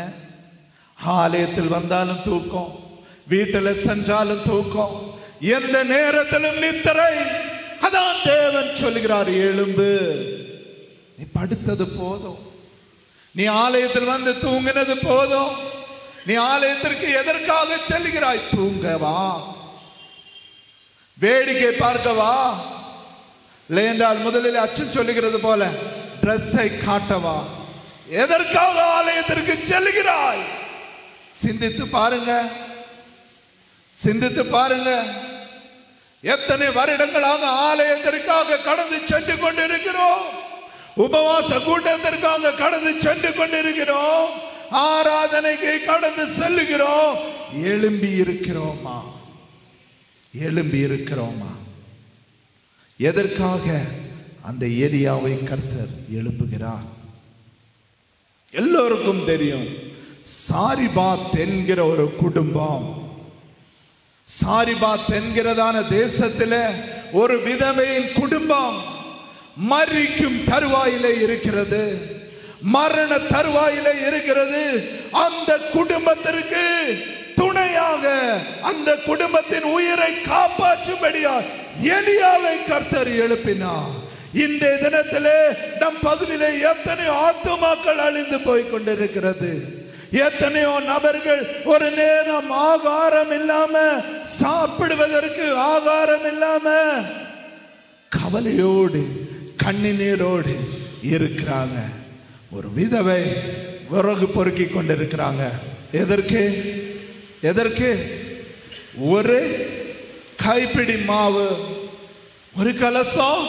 ஆலயத்தில் வந்தாலும் தூக்கம், வீட்டில் சென்றாலும் தூக்கம், எந்த நேரத்திலும் நித்திரை. அதான் தேவன் சொல்லுகிறார், எழும்பு, நீ படுத்தது போதும், நீ ஆலயத்தில் வந்து தூங்கினது போதும், நீ ஆலயத்திற்கு எதற்காக செல்கிறாய்? தூங்கவா? வேடிக்கை பார்க்கவா? இல்லை என்றால் முதலில் அச்சன் சொல்லுகிறது போல டிரெஸ்ஸை காட்டவா? எதற்காக ஆலயத்திற்கு செல்கிறாய்? சிந்தித்து பாருங்க, சிந்தித்து பாருங்க. எத்தனை வருடங்களாக ஆலயத்திற்காக கடந்து சென்று கொண்டிருக்கிறோம், உபவாச கூட்டத்திற்காக கடந்து சென்று கொண்டிருக்கிறோம், ஆராதனைக்கு கடந்து செல்லுகிறோம். எழும்பி இருக்கிறோமா? எழும்பி இருக்கிறோமா? எதற்காக அந்த எலியாவை கர்த்தர் எழுப்புகிறார்? எல்லோருக்கும் தெரியும், சாரிபாத் என்கிற ஒரு குடும்பம், சாரிபாத் என்கிறதான தேசத்தில் ஒரு விதவையின் குடும்பம் மரிக்கும் தருவாயிலே இருக்கிறது, மரண தருவாயிலே இருக்கிறது. அந்த குடும்பத்திற்கு துணையாக, அந்த குடும்பத்தின் உயிரை காப்பாற்றும்படியாக எலியாவை கர்த்தர் எழுப்பினார். இன்றைய தினத்திலே நம் பகுதியிலே எத்தனையோ ஆத்துமாக்கள் அழிந்து போய் கொண்டிருக்கிறது. எத்தனையோ நபர்கள் ஒரு நேரம் ஆகாரம் இல்லாம, சாப்பிடுவதற்கு ஆகாரம் இல்லாம கவலையோடு கண்ணீரோடு இருக்கிறாங்க. ஒரு விதவை விறகு பொறுக்கி கொண்டிருக்கிறாங்க. எதற்கு? எதற்கு? ஒரு கைப்பிடி மாவு, ஒரு கலசம்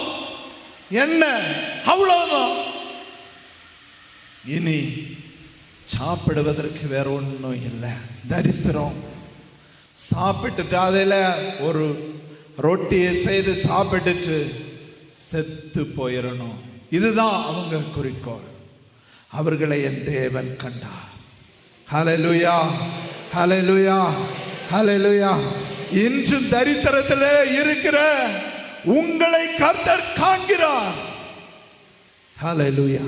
எண்ணெய், அவ்வளவுதான். இனி சாப்பிடுவதற்கு வேற ஒன்றும் இல்லை. தரித்திரம். சாப்பிட்டுட்டு அதில் ஒரு ரொட்டியை செய்து சாப்பிட்டுட்டு செத்து போயிடணும். இதுதான் அவங்க குறிக்கோள். அவர்களை என் தேவன் கண்டார். ஹல்லேலூயா, ஹல்லேலூயா, ஹல்லேலூயா. இன்றும் தரித்திரத்திலே இருக்கிற உங்களை கர்த்தர் காண்கிறார். ஹல்லேலூயா.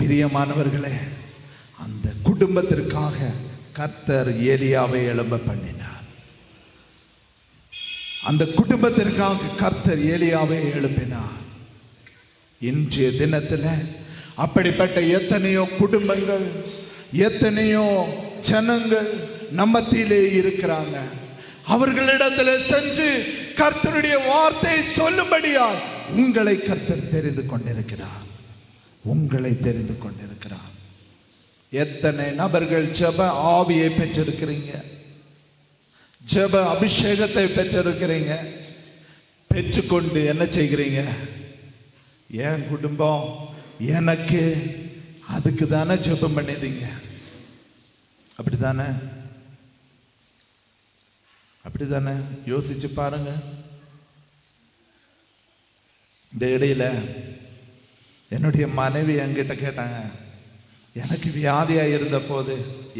பிரியமானவர்களே, அந்த குடும்பத்திற்காக கர்த்தர் ஏலியாவை எழும்ப பண்ணினார். அந்த குடும்பத்திற்காக கர்த்தர் ஏலியாவை எழுப்பினார். இன்றைய தினத்தில் அப்படிப்பட்ட எத்தனையோ குடும்பங்கள், எத்தனையோ ஜனங்கள் நம்மத்திலே இருக்கிறாங்க. அவர்களிடத்தில் சென்று கர்த்தருடைய வார்த்தை சொல்லும்படியால் உங்களை கர்த்தர் தெரிந்து கொண்டிருக்கிறார். உங்களை தெரிந்து கொண்டிருக்கிறார். எத்தனை நபர்கள் ஜெப ஆவியை பெற்றிருக்கிறீங்க, ஜெப அபிஷேகத்தை பெற்றிருக்கிறீங்க. பெற்றுக்கொண்டு என்ன செய்கிறீங்க? என் குடும்பம் எனக்கு, அதுக்கு தானே ஜெபம் பண்ணிதீங்க. அப்படித்தானே? அப்படித்தானே? யோசிச்சு பாருங்க. இந்த இடையில என்னுடைய மனைவி என்கிட்ட கேட்டாங்க, எனக்கு வியாதியா இருந்த போது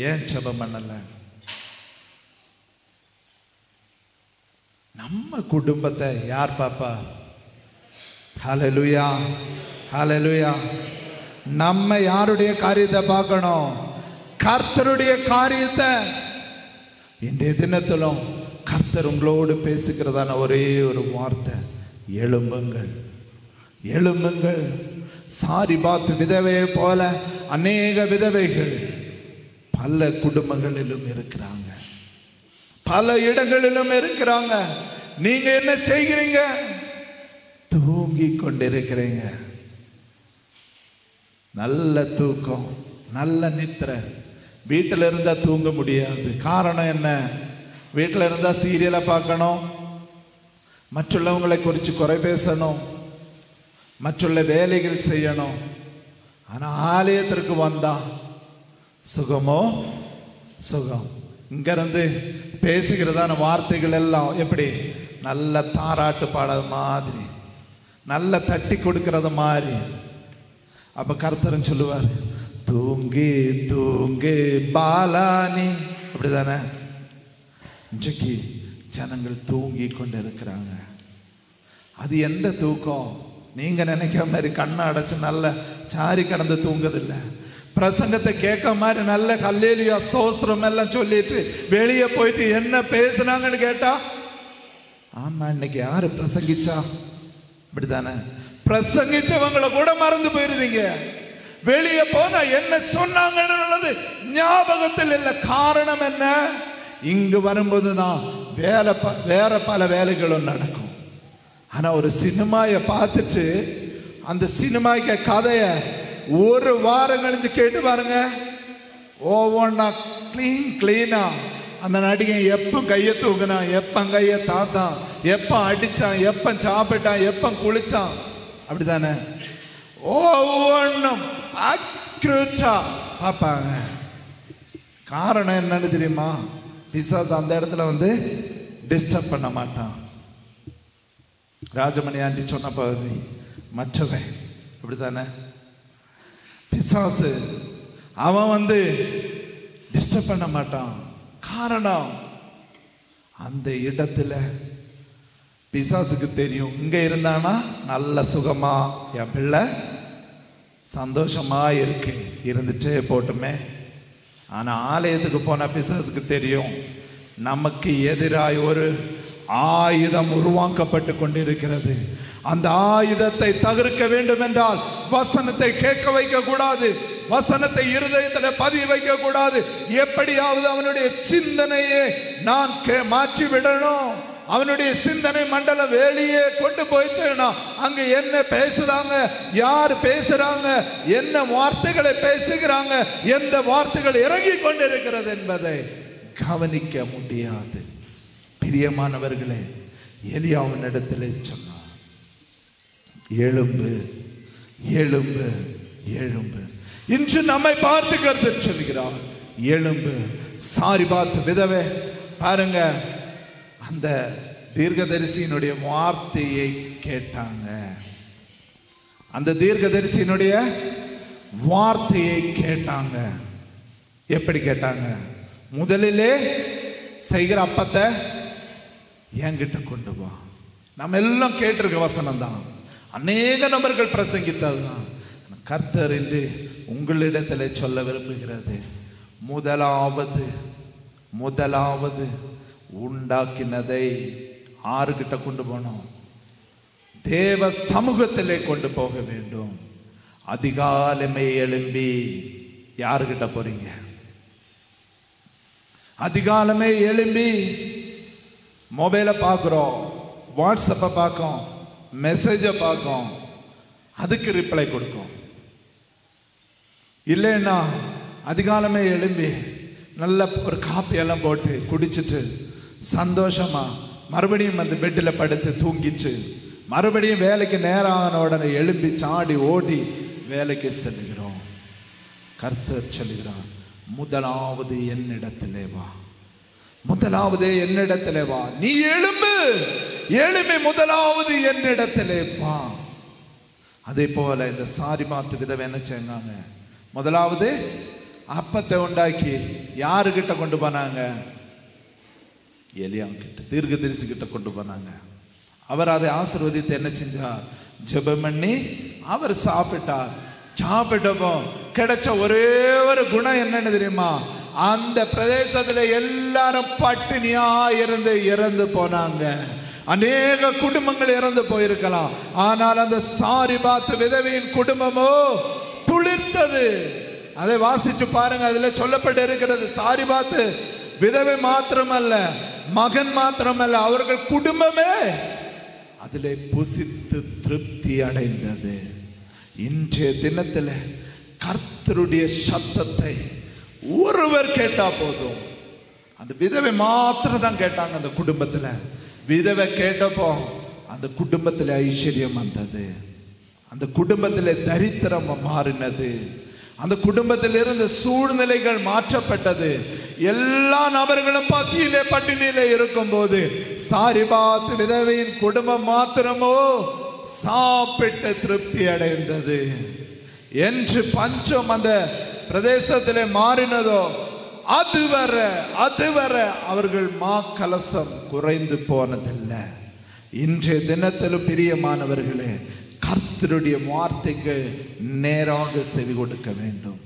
ஏன் ஜெபம் பண்ணல? நம்ம குடும்பத்தை யார் பாப்பா? ஹல்லேலூயா, ஹல்லேலூயா. நம்ம யாருடைய காரியத்தை பார்க்கணும்? கர்த்தருடைய காரியத்தை இன்றைய தினத்திலும் கர்த்தர் உங்களோடு பேசுகிறதான ஒரே ஒரு வார்த்தை, எழும்புங்கள், எழும்புங்கள். சாரிபாத் விதவையை போல அநேக விதவைகள் பல குடும்பங்களிலும் இருக்கிறாங்க, பல இடங்களிலும் இருக்கிறாங்க. நீங்க என்ன செய்கிறீங்க? தூங்கி கொண்டிருக்கிறீங்க. நல்ல தூக்கம், நல்ல நித்திரை. வீட்டில் இருந்தா தூங்க முடியாது. காரணம் என்ன? வீட்டில் இருந்தா சீரியலை பார்க்கணும், மற்றுள்ளவங்களை குறித்து குறை பேசணும், மற்றுள்ள வேலைகள் செய்யணும். ஆனா ஆலயத்திற்கு வந்தா சுகமோ சுகம். இங்க இருந்து பேசுகிறதான வார்த்தைகள் எல்லாம் எப்படி? நல்ல தாராட்டு பாடாத மாதிரி, நல்ல தட்டி கொடுக்கறது மாதிரி. அப்ப கர்த்தரன் சொல்லுவார், தூங்கி தூங்கி பாலானி. அப்படிதானே? இன்றைக்கு ஜனங்கள் தூங்கி கொண்டு இருக்கிறாங்க. அது எந்த தூக்கம்? நீங்க நினைக்கிற மாதிரி கண்ணை அடைச்சு நல்ல சாரி கடந்து தூங்குதில்லை. பிரசங்கத்தை கேட்க மாதிரி நல்ல ஹல்லேலூயா ஸ்தோத்திரம் எல்லாம் சொல்லிட்டு வெளியே போயிட்டு என்ன பேசுனாங்கன்னு கேட்டா, ஆமா இன்னைக்கு யாரு பிரசங்கிச்சா? இப்படித்தானே? பிரசங்கிச்சவங்களை கூட மறந்து போயிருந்தீங்க. வெளியே போனா என்ன சொன்னாங்கன்னு ஞாபகத்தில் இல்லை. காரணம் என்ன? இங்கு வரும்போதுதான் வேற பல வேலைகளும் நடக்கும். ஆனா ஒரு சினிமாயை பார்த்துட்டு அந்த சினிமாய்க்கு கதைய ஒரு வாரம் கழிச்சு கேட்டு பாருங்க, ஒவ்வொன்னா கிளீனா அந்த நடிகை எப்ப கையை தூக்குனான், எப்ப கையை தாத்தான், எப்ப அடிச்சான், எப்ப சாப்பிட்டான், எப்ப குளிச்சான். அப்படித்தானே? ஒவ்வொன்றும் அக்யூரேட்டா பார்ப்பாங்க. காரணம் என்னன்னு தெரியுமா? பிசாசு அந்த இடத்துல வந்து டிஸ்டர்ப் பண்ண மாட்டான். ராஜமணி ஆண்டி சொன்ன பகுதி மற்றவன். அப்படித்தானே? பிசாசு அவன் வந்து டிஸ்டர்ப் பண்ண மாட்டான். காரணம் அந்த இடத்துல பிசாசுக்கு தெரியும், இங்க இருந்தானா நல்ல சுகமா என் பிள்ளை சந்தோஷமா இருக்கு, இருந்துட்டே போட்டுமே. ஆனா ஆலயத்துக்கு போன பிசாசுக்கு தெரியும், நமக்கு எதிராய் ஒரு ஆயுதம் உருவாக்கப்பட்டு கொண்டிருக்கிறது. அந்த ஆயுதத்தை தகர்க்க வேண்டும் என்றால் வசனத்தை கேட்க வைக்க கூடாது, வசனத்தை இருதயத்தில் பதிய வைக்க கூடாது. எப்படியாவது அவனுடைய சிந்தனையை நான் மாற்றி விடணும். அவனுடைய சிந்தனை மண்டலம் வெளியே கொண்டு போயிட்டேன்னா அங்க என்ன பேசுறாங்க, யார் பேசுறாங்க, என்ன வார்த்தைகளை பேசுகிறாங்க, எந்த வார்த்தைகள் இறங்கி கொண்டிருக்கிறது என்பதை கவனிக்க முடியாது. பிரியமானவர்களே, எலியாவின் இடத்திலே சொன்னார், எழும்பு எழும்பு எழும்பு. இன்று நம்மை பார்த்து கருத்து சொல்கிறார், எழும்பு. சாரிபாத் விதவை பாருங்க, அந்த தீர்க்கதரிசியினுடைய வார்த்தையை கேட்டாங்க. அந்த தீர்க்கதரிசியினுடைய வார்த்தையை கேட்டாங்க. எப்படி கேட்டாங்க? முதலிலே செய்கிற அப்பத்தை என்கிட்ட கொண்டு வா. நம்ம எல்லாம் கேட்டிருக்க வசனம் தான், அநேக நபர்கள் பிரசங்கித்ததுதான். கர்த்தர் என்று உங்களிடத்தில் சொல்ல விரும்புகிறது, முதலாவது உண்டாக்கினதை ஆறுகிட்ட கொண்டு போனோம், தேவ சமூகத்திலே கொண்டு போக வேண்டும். அதிகாலமே எழும்பி யாருகிட்ட போறீங்க? அதிகாலமே எழும்பி மொபைலை பார்க்கிறோம், வாட்ஸ்அப்பை பார்க்கும், மெசேஜை பார்க்கும், அதுக்கு ரிப்ளை கொடுக்கும். இல்லைன்னா அதிகாலமே எழும்பி நல்ல ஒரு காப்பி எல்லாம் போட்டு குடிச்சிட்டு சந்தோஷமா மறுபடியும் அந்த பெட்டில் படுத்து தூங்கிச்சு மறுபடியும் வேலைக்கு நேரம் ஆன உடனே எழும்பி சாடி ஓடி வேலைக்கு செல்லுகிறோம். கர்த்தர் சொல்லுகிறார், முதலாவது என்னிடத்திலே வா, முதலாவது என்னிடத்திலே வா. நீ எழும்பு, எழும்பி முதலாவது என்னிடத்திலே வா. அதே போல இந்த சாரிபாத் விதவை என்ன செஞ்சாங்க? முதலாவது அப்பத்தை உண்டாக்கி யாருகிட்ட கொண்டு போனாங்க? எலியா கிட்ட, தீர்க்கதரிசி கிட்ட கொண்டு போனாங்க. அவர் அதை ஆசீர்வதித்து என்ன செஞ்சார்? ஜெபம் பண்ணி அவர் சாப்பிட்டார். சாப்பிட்டப்போ கிடைச்ச ஒரே ஒரு குணம் என்னன்னு தெரியுமா? அந்த பிரதேசத்துல எல்லாரும் பட்டினியா இறந்து போனாங்க. அநேக குடும்பங்கள் இறந்து போயிருக்கலாம். ஆனால் அந்த சாரிபாத் விதவையின் குடும்பமோ துளிர்த்தது. அதை வாசிச்சு பாருங்க. அதுல சொல்லப்பட்டு இருக்கிறது, சாரிபாத் விதவை மாத்திரமல்ல, மகன் மாத்திரமல்ல, அவர்கள் குடும்பமே அதிலே புசித்து திருப்தி அடைந்தது. இன்றைய தினத்துல கர்த்தருடைய சத்தத்தை ஒருவர் கேட்டா போதும். அந்த விதவை மாத்திரம் தான் கேட்டாங்க. அந்த குடும்பத்துல விதவை கேட்டப்போ அந்த குடும்பத்துல ஐஸ்வர்யம் வந்தது. அந்த குடும்பத்துல தரித்திரம் மாறினது. அந்த குடும்பத்தில் இருந்த சூழ்நிலைகள் மாற்றப்பட்டது. எல்லா நபர்களும் பசியிலே பட்டினியிலே இருக்கும் போது சாரிபாத் விதவையின் குடும்பம் மாத்திரமோ சாப்பிட்டு திருப்தி அடைந்தது. என்று பஞ்சம் அந்த பிரதேசத்திலே மாறினதோ அதுவரை அவர்கள் மா கலசம் குறைந்து போனதில்லை. இன்றைய தினத்திலும் பிரியமானவர்களே, கர்த்தருடைய வார்த்தைக்கு நேராக செவி கொடுக்க வேண்டும்.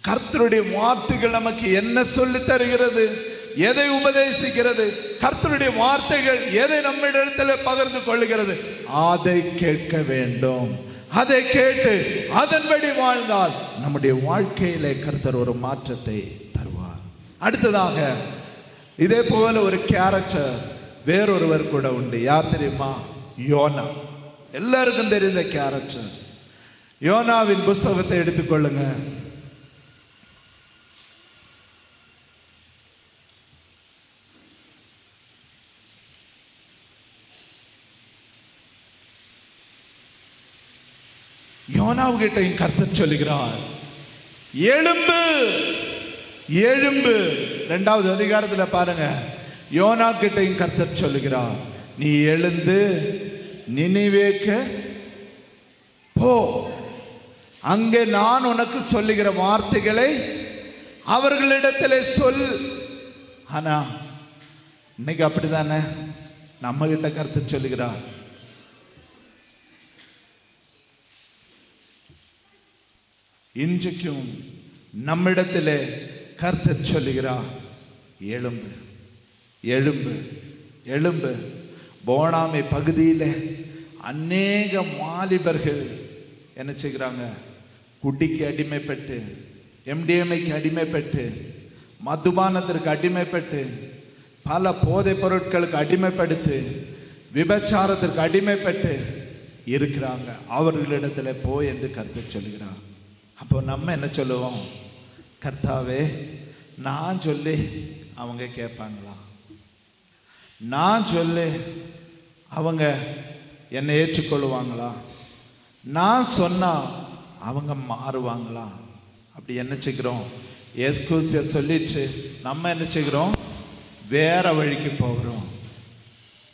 கர்த்தருடைய வார்த்தைகள் நமக்கு என்ன சொல்லி தருகிறது, எதை உபதேசிக்கிறது, கர்த்தருடைய வார்த்தைகள் எதை நம்மிடத்தில் பகிர்ந்து கொள்ளுகிறது, அதை கேட்க வேண்டும். அதை கேட்டு அதன்படி வாழ்ந்தால் நம்முடைய வாழ்க்கையிலே கர்த்தர் ஒரு மாற்றத்தை தருவார். அடுத்ததாக இதே போல ஒரு கேரக்டர் வேறொருவர் கூட உண்டு. யார் தெரியுமா? யோனா. எல்லாருக்கும் தெரிந்த கேரக்டர். யோனாவின் புஸ்தகத்தை எடுத்துக்கொள்ளுங்க. யோனாவுகிட்டையும் கர்த்தர் சொல்லுகிறார், எழும்பு எழும்பு. 2வது அதிகாரத்துல பாருங்க, யோனா கிட்டையும் கர்த்தர் சொல்லுகிறார், நீ எழுந்து நினிவேக்கு போ, அங்கே நான் உனக்கு சொல்லுகிற வார்த்தைகளை அவர்களிடத்திலே சொல். ஆனா இன்னைக்கு அப்படித்தானே நம்ம கிட்ட கர்த்தர் சொல்லுகிறார், இன்றைக்கும் நம்மிடத்திலே கர்த்தர் சொல்லுகிறார், எழும்பு எழும்பு எழும்பு. போனாமை பகுதியில் அநேக வாலிபர்கள் என்ன செய்கிறாங்க? குடிக்கு அடிமைப்பட்டு, எம்டிஎம்ஐக்கு அடிமைப்பட்டு, மதுபானத்திற்கு அடிமைப்பட்டு, பல போதைப் பொருட்களுக்கு அடிமைப்படுத்தி, விபச்சாரத்திற்கு அடிமைப்பட்டு இருக்கிறாங்க. அவர்களிடத்துல போய் என்று கர்த்தர் சொல்லுகிறார். அப்போ நம்ம என்ன சொல்லுவோம்? கர்த்தாவே, நான் சொல்லி அவங்க கேட்பாங்களா? நான் சொல்லி அவங்க என்னை ஏற்றுக்கொள்வாங்களா? நான் சொன்னா அவங்க மாறுவாங்களா? அப்படி என்ன செய்கிறோம்? எஸ்கூசிய சொல்லிச்சு நம்ம என்ன செய்கிறோம்? வேற வழிக்கு போகிறோம்.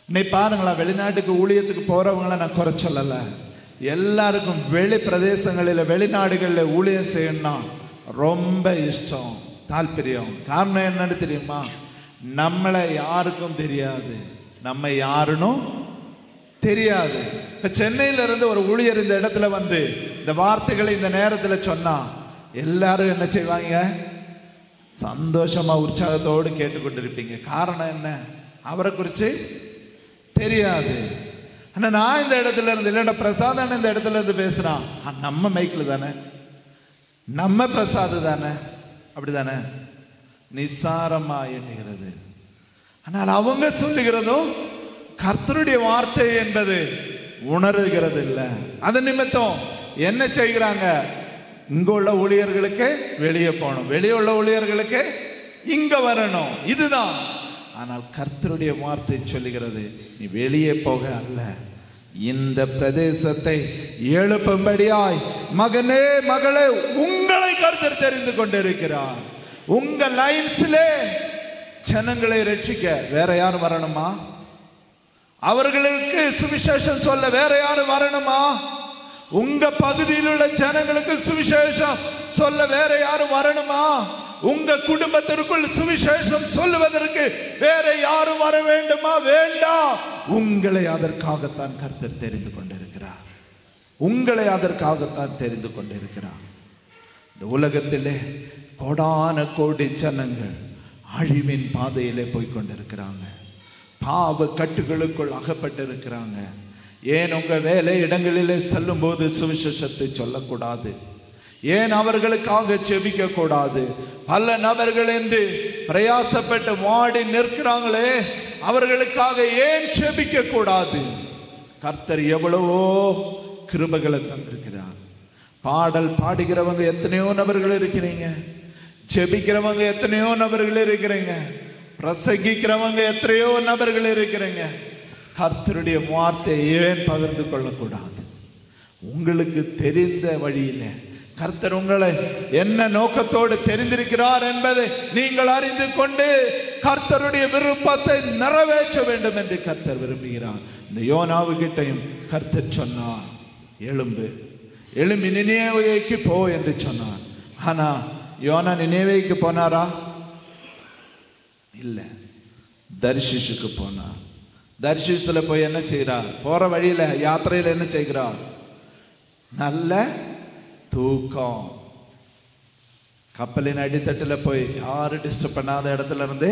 இன்னைக்கு பாருங்களா, வெளிநாட்டுக்கு ஊழியத்துக்கு போறவங்கள நான் குறை சொல்லலை. எல்லாருக்கும் வெளி பிரதேசங்களில் வெளிநாடுகளில் ஊழியம் செய்யணும்னா ரொம்ப இஷ்டம், தாற்பயம். காரணம் என்னன்னு தெரியுமா? நம்மளை யாருக்கும் தெரியாது, நம்ம யாருன்னு தெரியாது. இப்ப சென்னையில இருந்து ஒரு ஊழியர் இந்த இடத்துல வந்து இந்த வார்த்தைகளை இந்த நேரத்தில் சொன்னா எல்லாரும் என்ன செய்வாங்க? சந்தோஷமா உற்சாகத்தோடு கேட்டுக்கொண்டிருப்பீங்க. காரணம் என்ன? அவரை குறித்து தெரியாது. ஆனா நான் இந்த இடத்துல இருந்து, இல்லைன்னா பிரசாதம் இந்த இடத்துல இருந்து பேசுறான், நம்ம மைக்கில் தானே, நம்ம பிரசாத் தானே, அப்படிதானே நிசாரமா எண்ணுகிறது. ஆனால் அவங்க சொல்லுகிறதும் கர்த்தருடைய வார்த்தை என்பது உணர்கிறது இல்லை. அது நிமித்தம் என்ன செய்கிறாங்க? இங்க உள்ள ஊழியர்களுக்கு வெளியே போகணும், வெளியே உள்ள ஊழியர்களுக்கு இங்க வரணும், இதுதான். ஆனால் கர்த்தருடைய வார்த்தை சொல்லுகிறது, நீ வெளியே போக அல்ல, இந்த பிரதேசத்தை எழுப்பும்படியாய் மகனே மகளே உங்களை கர்த்தர் தெரிந்து கொண்டிருக்கிறார். உங்க லைன்ஸ்லே ஜனங்களை ரட்சிக்க வேற யாரும் வரணுமா? அவர்களுக்கு சுவிசேஷம் சொல்ல வேற யாரும் வரணுமா? உங்க பகுதியில் உள்ள ஜனங்களுக்கு சுவிசேஷம் சொல்ல வேற யாரும் வரணுமா? உங்க குடும்பத்திற்குள் சுவிசேஷம் சொல்லுவதற்கு வேற யாரும் வர வேண்டுமா? வேண்டாம். உங்களை அதற்காகத்தான் கர்த்தர் தெரிந்து கொண்டிருக்கிறார். உங்களை அதற்காகத்தான் தெரிந்து கொண்டிருக்கிறார். இந்த உலகத்திலே கோடான கோடி ஜனங்கள் அழிவின் பாதையிலே போய்கொண்டிருக்கிறாங்க. பாவ கட்டுகளுக்குள் அகப்பட்டு இருக்கிறாங்க. ஏன் உங்க வேலை இடங்களிலே செல்லும் போது சுவிசேஷத்தை சொல்லக்கூடாது? ஏன் அவர்களுக்காக செபிக்க கூடாது? பல நபர்கள் என்று பிரயாசப்பட்டு வாடி நிற்கிறாங்களே, அவர்களுக்காக ஏன் செபிக்க கூடாது? கர்த்தர் எவ்வளவோ கிருபைகளை தந்திருக்கிறார். பாடல் பாடுகிறவங்க எத்தனையோ நபர்கள் இருக்கிறீங்க, செபிக்கிறவங்க எத்தனையோ நபர்கள் இருக்கிறீங்க, பிரசங்கிக்கிறவங்க எத்தனையோ நபர்கள் இருக்கிறீங்க. கர்த்தருடைய வார்த்தையை ஏன் பகிர்ந்து கொள்ளக்கூடாது? உங்களுக்கு தெரிந்த வழியில கர்த்தர் உங்களை என்ன நோக்கத்தோடு தெரிந்திருக்கிறார் என்பதை நீங்கள் அறிந்து கொண்டு கர்த்தருடைய விருப்பத்தை நிறைவேற்ற வேண்டும் என்று கர்த்தர் விரும்புகிறார். இந்த யோனாவுகிட்டையும் கர்த்தர் சொன்னார், எழும்பி நினிவேக்கு போ என்று சொன்னார். ஆனா யோனா நினிவேக்கு போனாரா? இல்ல, தர்ஷீஷுக்கு போனார். தர்ஷீஷுல போய் என்ன செய்கிறார்? போற வழியில யாத்திரையில என்ன செய்கிறார்? நல்ல தூக்கம். கப்பலின் அடித்தட்டில் போய் யாரும் டிஸ்டர்ப் பண்ணாத இடத்துல இருந்து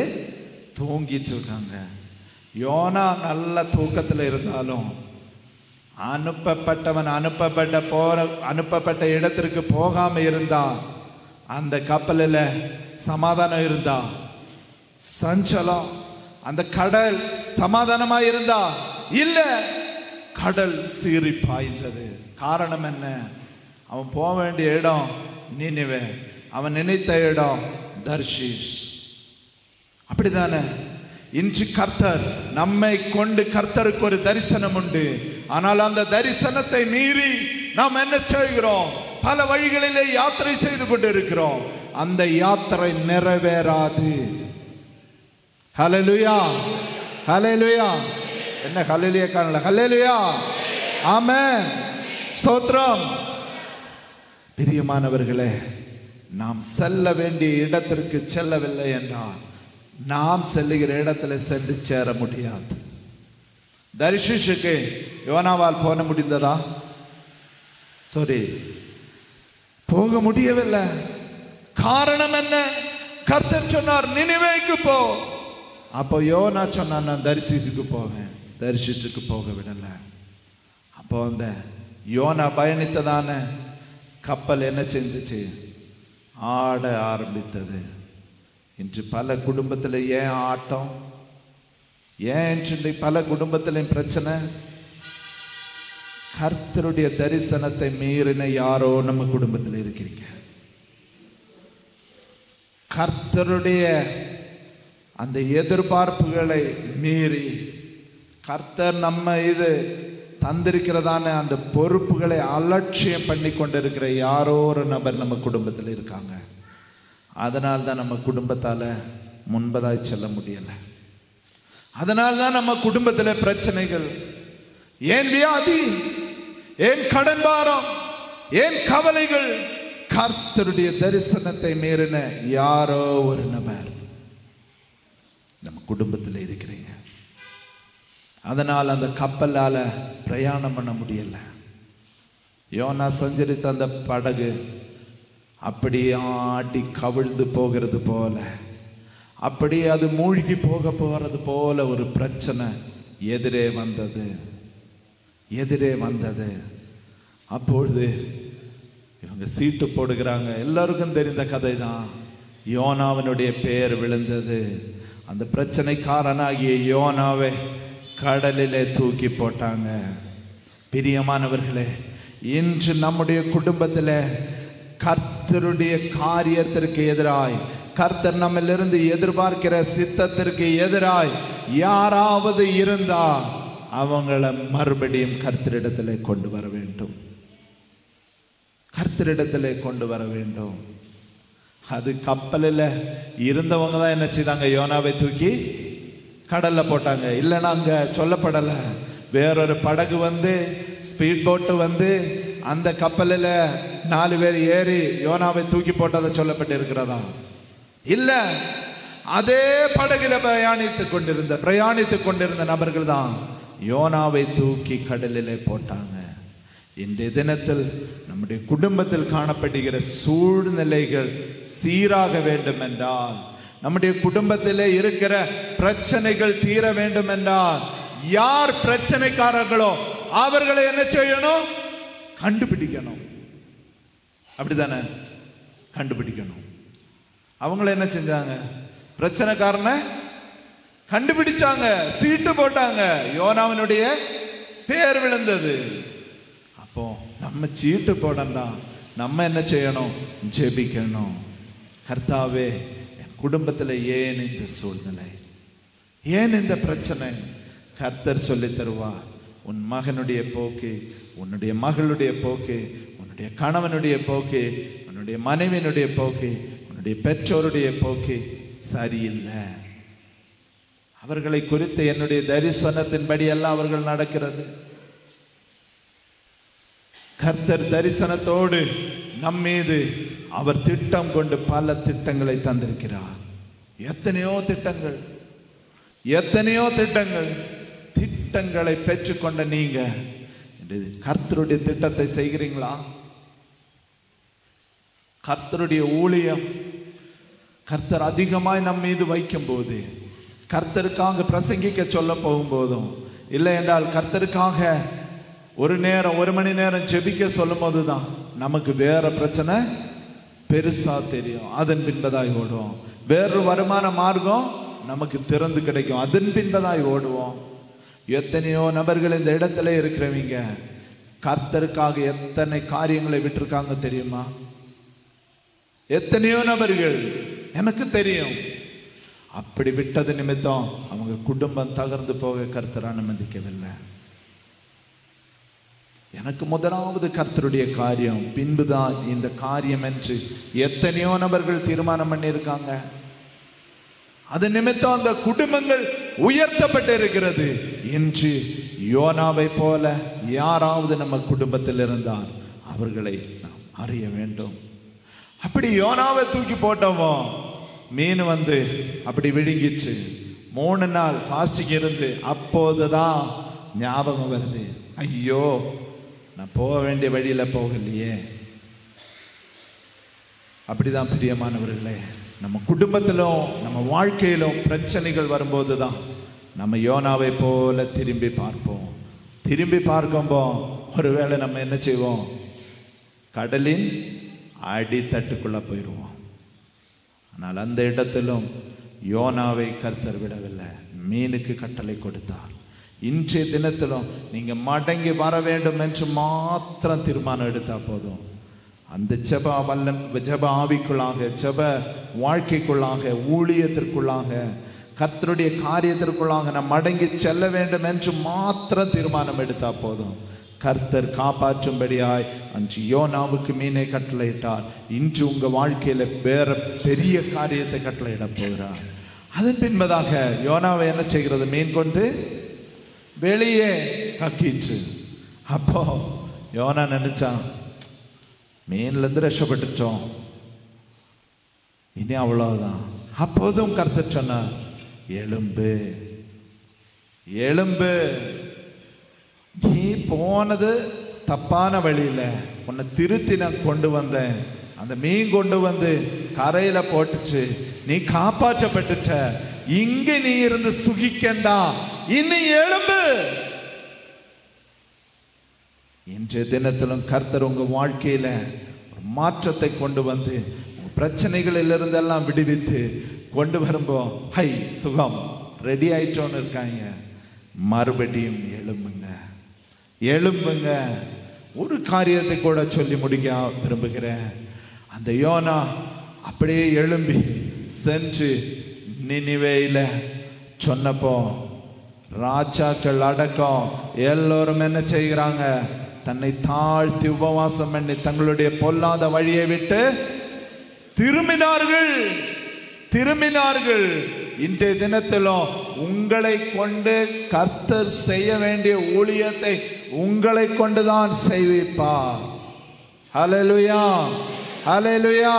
தூங்கிட்டு இருக்காங்க. யோனா நல்ல தூக்கத்தில் இருந்தாலும் அனுப்பப்பட்ட இடத்திற்கு போகாம இருந்தா, அந்த கப்பலில் சமாதானம் இருந்தா, சஞ்சலம், அந்த கடல் சமாதானமா இருந்தா இல்ல, கடல் சீறி பாய்ந்தது. காரணம் என்ன? அவன் போக வேண்டிய இடம் நினிவே, அவன் நினைத்த இடம் தர்ஷீஷ். அப்படிதானே இன்று கர்த்தர் நம்மை கொண்டு, கர்த்தருக்கு ஒரு தரிசனம் உண்டு. ஆனால் அந்த தரிசனத்தை மீறி நாம் என்ன செய்கிறோம்? பல வழிகளிலே யாத்திரை செய்து கொண்டு இருக்கிறோம். அந்த யாத்திரை நிறைவேறாது. ஹல்லேலூயா, ஹல்லேலூயா. என்ன ஹல்லேலூயா காணல? ஹல்லேலூயா, ஆமென், ஸ்தோத்திரம். பிரியமானவர்களே, நாம் செல்ல வேண்டிய இடத்திற்கு செல்லவில்லை என்றால் நாம் செல்லுகிற இடத்துல சென்று சேர முடியாது. தர்ஷீஷுக்கு யோனாவால் போக முடிந்ததா? போக முடியவில்லை. காரணம் என்ன? கர்த்தர் சொன்னார் நினிவேக்கு போ. அப்போ யோனா சொன்னான், நான் தர்ஷீஷுக்கு போவேன். தர்ஷீஷுக்கு போக விடல. அப்போ அந்த யோனா பயணித்ததான கப்பல் என்ன செஞ்சிச்சு? ஆட ஆரம்பித்தது. இன்று பல குடும்பத்தில் ஏன் ஆட்டம்? ஏன் பல குடும்பத்திலும் பிரச்சனை? கர்த்தருடைய தரிசனத்தை மீறின யாரோ நம்ம குடும்பத்தில் இருக்கிறீங்க. கர்த்தருடைய அந்த எதிர்பார்ப்புகளை மீறி கர்த்தர் நம்ம இது தந்திருக்கிறதான அந்த பொறுப்புகளை அலட்சியம் பண்ணி கொண்டிருக்கிற யாரோ ஒரு நபர் நம்ம குடும்பத்தில் இருக்காங்க. அதனால்தான் நம்ம குடும்பத்தால முன்பதாய் செல்ல முடியல. அதனால்தான் நம்ம குடும்பத்தில் பிரச்சனைகள். ஏன் வியாதி? ஏன் கடன் பாரம்? ஏன் கவலைகள்? கர்த்தருடைய தரிசனத்தை மீறின யாரோ ஒரு நபர் நம்ம குடும்பத்தில் இருக்கிறீங்க. அதனால் அந்த கப்பலால பிரயாணம் பண்ண முடியல. யோனா சஞ்சரித்த அந்த படகு அப்படியே ஆடி கவிழ்ந்து போகிறது போல, அப்படியே அது மூழ்கி போகிறது போல ஒரு பிரச்சனை எதிரே வந்தது. அப்பொழுது இவங்க சீட்டு போடுகிறாங்க. எல்லாருக்கும் தெரிந்த கதை தான். யோனாவினுடைய பெயர் விழுந்தது. அந்த பிரச்சனைக்காரனாகிய யோனாவை கடலிலே தூக்கி போட்டாங்க. பிரியமானவர்களே, இன்று நம்முடைய குடும்பத்தில் கர்த்தருடைய காரியத்திற்கு எதிராய், கர்த்தர் நம்மிலிருந்து எதிர்பார்க்கிற சித்தத்திற்கு எதிராய் யாராவது இருந்தா அவங்கள மறுபடியும் கர்த்தரிடத்திலே கொண்டு வர வேண்டும். கர்த்தரிடத்திலே கொண்டு வர வேண்டும். அது கப்பலில் இருந்தவங்க தான் என்ன செய்தாங்க? யோனாவை தூக்கி கடல்ல போட்டாங்க. இல்லைன்னா அங்க சொல்லப்படல. வேறொரு படகு வந்து, ஸ்பீட் போட்டு வந்து அந்த கப்பலில் 4 பேர் ஏறி யோனாவை தூக்கி போட்டதை சொல்லப்பட்டு இருக்கிறதா? இல்ல, அதே படகுல பிரயாணித்துக் கொண்டிருந்த நபர்கள் தான் யோனாவை தூக்கி கடலிலே போட்டாங்க. இன்றைய தினத்தில் நம்முடைய குடும்பத்தில் காணப்படுகிற சூழ்நிலைகள் சீராக வேண்டும் என்றால், நம்முடைய குடும்பத்திலே இருக்கிற பிரச்சனைகள் தீர வேண்டும் என்றால், யார் பிரச்சனைக்காரர்களோ அவர்களை என்ன செய்யணும்? கண்டுபிடிக்கணும். அப்படித்தானே? கண்டுபிடிக்கணும். அவங்கள என்ன செஞ்சாங்க? பிரச்சனைக்காரனை கண்டுபிடிச்சாங்க, சீட்டு போட்டாங்க, யோனாவினுடைய பேர் விழுந்தது. அப்போ நம்ம சீட்டு போடண்டா, நம்ம என்ன செய்யணும்? ஜெபிக்கணும். கர்த்தாவே, என் குடும்பத்தில் ஏன் இந்த சூழ்நிலை, ஏன் இந்த பிரச்சனை? கர்த்தர் சொல்லி தருவார். உன் மகனுடைய போக்கு, உன்னுடைய மகளுடைய போக்கு, உன்னுடைய கணவனுடைய போக்கு, உன்னுடைய மனைவியினுடைய போக்கு, உன்னுடைய பெற்றோருடைய போக்கு சரியில்லை. அவர்களை குறித்து என்னுடைய தரிசனத்தின்படி எல்லாம் அவர்கள் நடக்கிறது. கர்த்தர் தரிசனத்தோடு நம் மீது அவர் திட்டம் கொண்டு பல திட்டங்களை தந்திருக்கிறார். எத்தனையோ திட்டங்கள், எத்தனையோ திட்டங்கள். திட்டங்களை பெற்றுக்கொண்ட நீங்க கர்த்தருடைய திட்டத்தை செய்கிறீங்களா? கர்த்தருடைய ஊழியம் கர்த்தர் அதிகமாய் நம் மீது வைக்கும் போது, கர்த்தருக்காக பிரசங்கிக்க சொல்ல போகும்போதும், இல்லை என்றால் கர்த்தருக்காக ஒரு மணி நேரம் ஜெபிக்க சொல்லும் போதுதான் நமக்கு வேற பிரச்சனை பெருசா தெரியும். அதன் பின்பதாய் ஓடுவோம். வேறொரு வருமான மார்க்கம் நமக்கு திறந்து கிடைக்கும். அதன் பின்பதாய் ஓடுவோம். எத்தனையோ நபர்கள் இந்த இடத்துல இருக்கிறவங்க கர்த்தருக்காக எத்தனை காரியங்களை விட்டுருக்காங்க தெரியுமா? எத்தனையோ நபர்கள் எனக்கு தெரியும். அப்படி விட்டது நிமித்தம் அவங்க குடும்பம் தகர்ந்து போக கர்த்தர் அனுமதிக்கவில்லை. எனக்கு முதலாவது கர்த்தருடைய காரியம், பின்புதான் இந்த காரியம் என்று எத்தனையோ நபர்கள் தீர்மானம் பண்ணியிருக்காங்க. அது நிமித்தம் அந்த குடும்பங்கள் உயர்த்தப்பட்டு இருக்கிறது. இன்று யோனாவை போல யாராவது நம்ம குடும்பத்தில் இருந்தால் அவர்களை நாம் அறிய வேண்டும். அப்படி யோனாவை தூக்கி போட்டோமோ, மீன் வந்து அப்படி விழுங்கிச்சு. 3 நாள் ஃபாஸ்டிங் இருந்து அப்போதுதான் ஞாபகம் வருது, ஐயோ நான் போக வேண்டிய வழியில போகலையே. அப்படிதான் பிரியமானவர்களே, நம்ம குடும்பத்திலும் நம்ம வாழ்க்கையிலும் பிரச்சனைகள் வரும்போது தான் நம்ம யோனாவை போல திரும்பி பார்ப்போம். திரும்பி பார்க்கும்போ ஒருவேளை நம்ம என்ன செய்வோம்? கடலின் அடித்தட்டுக்குள்ள போயிடுவோம். ஆனால் அந்த இடத்திலும் யோனாவை கர்த்தர் விடவில்லை, மீனுக்கு கட்டளை கொடுத்தார். இன்றைய தினத்திலும் நீங்க மடங்கி வர வேண்டும் என்று மாத்திரம் தீர்மானம் எடுத்தா போதும். அந்த ஜெப ஆவிக்குள்ளாக, ஜெப வாழ்க்கைக்குள்ளாக, ஊழியத்திற்குள்ளாக, கர்த்தருடைய காரியத்திற்குள்ளாக நாம் மடங்கி செல்ல வேண்டும் என்று மாத்திரம் தீர்மானம் எடுத்தா போதும். கர்த்தர் காப்பாற்றும்படியாய் அன்று யோனாவுக்கு மீனை கட்டளையிட்டார். இன்று உங்க வாழ்க்கையில வேற பெரிய காரியத்தை கட்டளையிட போகிறார். அதன் பின்பதாக யோனாவை என்ன செய்கிறது? மீன் கொண்டு வெளியே கக்கிச்சு. அப்போ யோனா நினைச்சான், மீன்ல இருந்து ரட்சப்பட்டுட்டோம், இனி அவ்வளவுதான். அப்போதும் கர்த்தர் சொன்னார், எழும்பு எழும்பு, நீ போனது தப்பான வழியில, உன்னை திருத்தி நான் கொண்டு வந்தேன். அந்த மீன் கொண்டு வந்து கரையில போட்டுச்சு, நீ காப்பாற்றப்பட்டுட்ட. இங்க நீ இருந்து சுகிக்கண்டா, இனி எழும்பு. இன்றைய தினத்திலும் கர்த்தர் உங்க வாழ்க்கையில ஒரு மாற்றத்தை கொண்டு வந்து பிரச்சனைகளில் இருந்தெல்லாம் விடுவித்து கொண்டு வரும்போ, ஹை சுகம் ரெடி ஆயிட்டோன்னு இருக்காங்க. மறுபடியும் எழும்புங்க, எழும்புங்க. ஒரு காரியத்தை கூட சொல்லி முடிக்க விரும்புகிறேன். அந்த யோனா அப்படியே எழும்பி சென்று நினிவேயில சொன்னப்போ ராஜாக்கள் அடக்கம் எல்லோரும் என்ன செய்கிறாங்க? தன்னை தாழ்த்தி உபவாசம் பண்ணி தங்களுடைய பொல்லாத வழியை விட்டு திரும்பினார்கள். இன்றைய தினத்திலும் உங்களை கொண்டு கர்த்தர் செய்ய வேண்டிய ஊழியத்தை உங்களை கொண்டுதான் செய்விப்பார். ஹல்லேலூயா, ஹல்லேலூயா.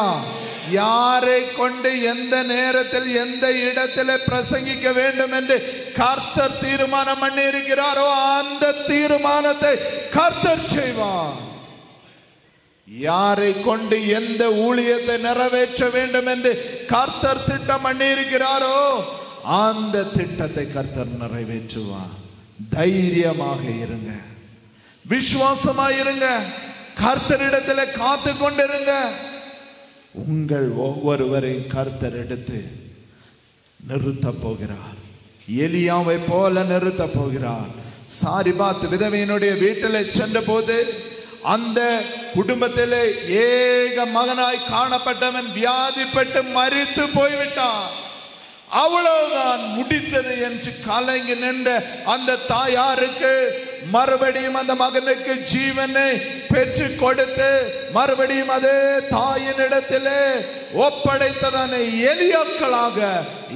யாரை கொண்டு எந்த நேரத்தில் எந்த இடத்தில் பிரசங்கிக்க வேண்டும் என்று கர்த்தர் தீர்மானம் பண்ணி இருக்கிறாரோ அந்த தீர்மானத்தை கர்த்தர் செய்வார். யாரை கொண்டு எந்த ஊழியத்தை நிறைவேற்ற வேண்டும் என்று கர்த்தர் திட்டம் பண்ணி இருக்கிறாரோ அந்த திட்டத்தை கர்த்தர் நிறைவேற்றுவார். தைரியமாக இருங்க, விசுவாசமாயிருங்க, கர்த்தரிடத்தில் காத்து கொண்டிருங்க. உங்கள் ஒவ்வொருவரையும் கர்த்தர் எடுத்து நிறுத்த போகிறார். எலியாவை போல நிறுத்த போகிறார். சாரிபாத் விதவையினுடைய வீட்டில் சென்ற போது அந்த குடும்பத்திலே ஏக மகனாய் காணப்பட்டவன் வியாதிப்பட்டு மரித்து போய்விட்டான். அவ்வளவுதான், முடிந்தது என்று கலங்கி நின்ற அந்த தாயாருக்கு மறுபடியும் அந்த மகனுக்கு ஜீவனை பெற்று கொடுத்து மறுபடியும் அதே தாயின் இடத்திலே ஒப்படைத்ததான எலியாக்களாக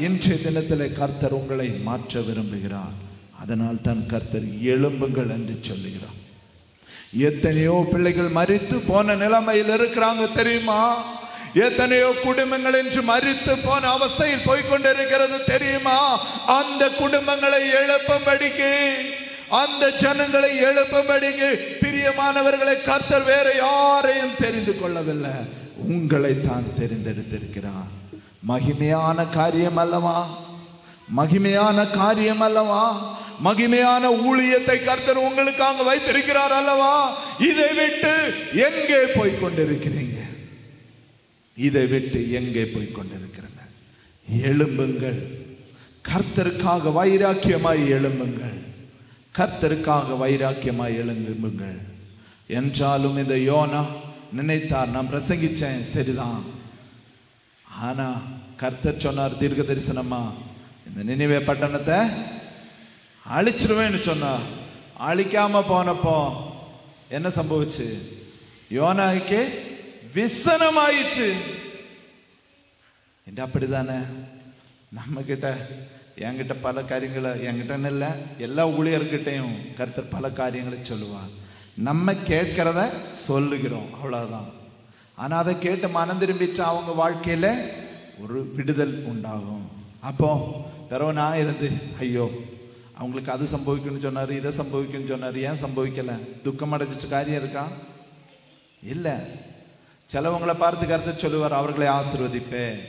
இன்றைய தினத்திலே கர்த்தர் உங்களை மாற்ற விரும்புகிறார். அதனால் தான் கர்த்தர் எழும்புங்கள் என்று சொல்லுகிறார். எத்தனையோ பிள்ளைகள் மரித்து போன நிலைமையில் இருக்கிறாங்க தெரியுமா? எத்தனையோ குடும்பங்கள் என்று மரித்து போன அவஸ்தையில் போய்கொண்டிருக்கிறது தெரியுமா? அந்த குடும்பங்களை எழுப்பும்படிக்கு, அந்த ஜனங்களை எழுப்பும்படிக்கு பிரியமானவர்களை கர்த்தர் வேற யாரையும் தெரிந்து கொள்ளவில்லை, உங்களை தான் தெரிந்தெடுத்திருக்கிறார். மகிமையான காரியம் அல்லவா? மகிமையான காரியம் அல்லவா? மகிமையான ஊழியத்தை கர்த்தர் உங்களுக்காக வைத்திருக்கிறார் அல்லவா? இதை விட்டு எங்கே போய் கொண்டிருக்கிறீங்க? இதை விட்டு எங்கே போய் கொண்டிருக்கிறீங்க? எழும்புங்கள், கர்த்தருக்காக வைராக்கியமாய் எழும்புங்கள், கர்த்தருக்காக வைராக்கியமாய் எழும்புங்கள். என்றாலும் இந்த யோனா நினைத்தார், நான் பிரசங்கிச்சேன் சரிதான், ஆனா கர்த்தர் சொன்னார் தீர்க்க தரிசனமா, இந்த நினிவே பட்டணத்தை அழிச்சிருவேன்னு சொன்னார். அழிக்காம போனப்போ என்ன சம்பவிச்சு? யோனாவுக்கு விசனமாயிடுச்சு. அப்படிதானே நம்ம கிட்ட, என்கிட்ட பல காரியங்களை, என்கிட்ட இல்லை எல்லா ஊழியர்கிட்டையும் கர்த்தர் பல காரியங்களை சொல்லுவார். நம்ம கேட்கிறத சொல்லுகிறோம், அவ்வளவுதான். ஆனா அதை கேட்டு மனம் திரும்பிட்டு அவங்க வாழ்க்கையில ஒரு விடுதல் உண்டாகும். அப்போ பிறகு நான் இருந்து ஐயோ அவங்களுக்கு அது சம்பவிக்கும்னு சொன்னார், இதை சம்பவிக்கும்னு சொன்னார், ஏன் சம்பவிக்கலை? துக்கம் அடைஞ்சிட்டு காரியம் இருக்கா? இல்லை. சிலவங்களை பார்த்து கர்த்தர் சொல்லுவார், அவர்களை ஆசீர்வதிப்பேன்,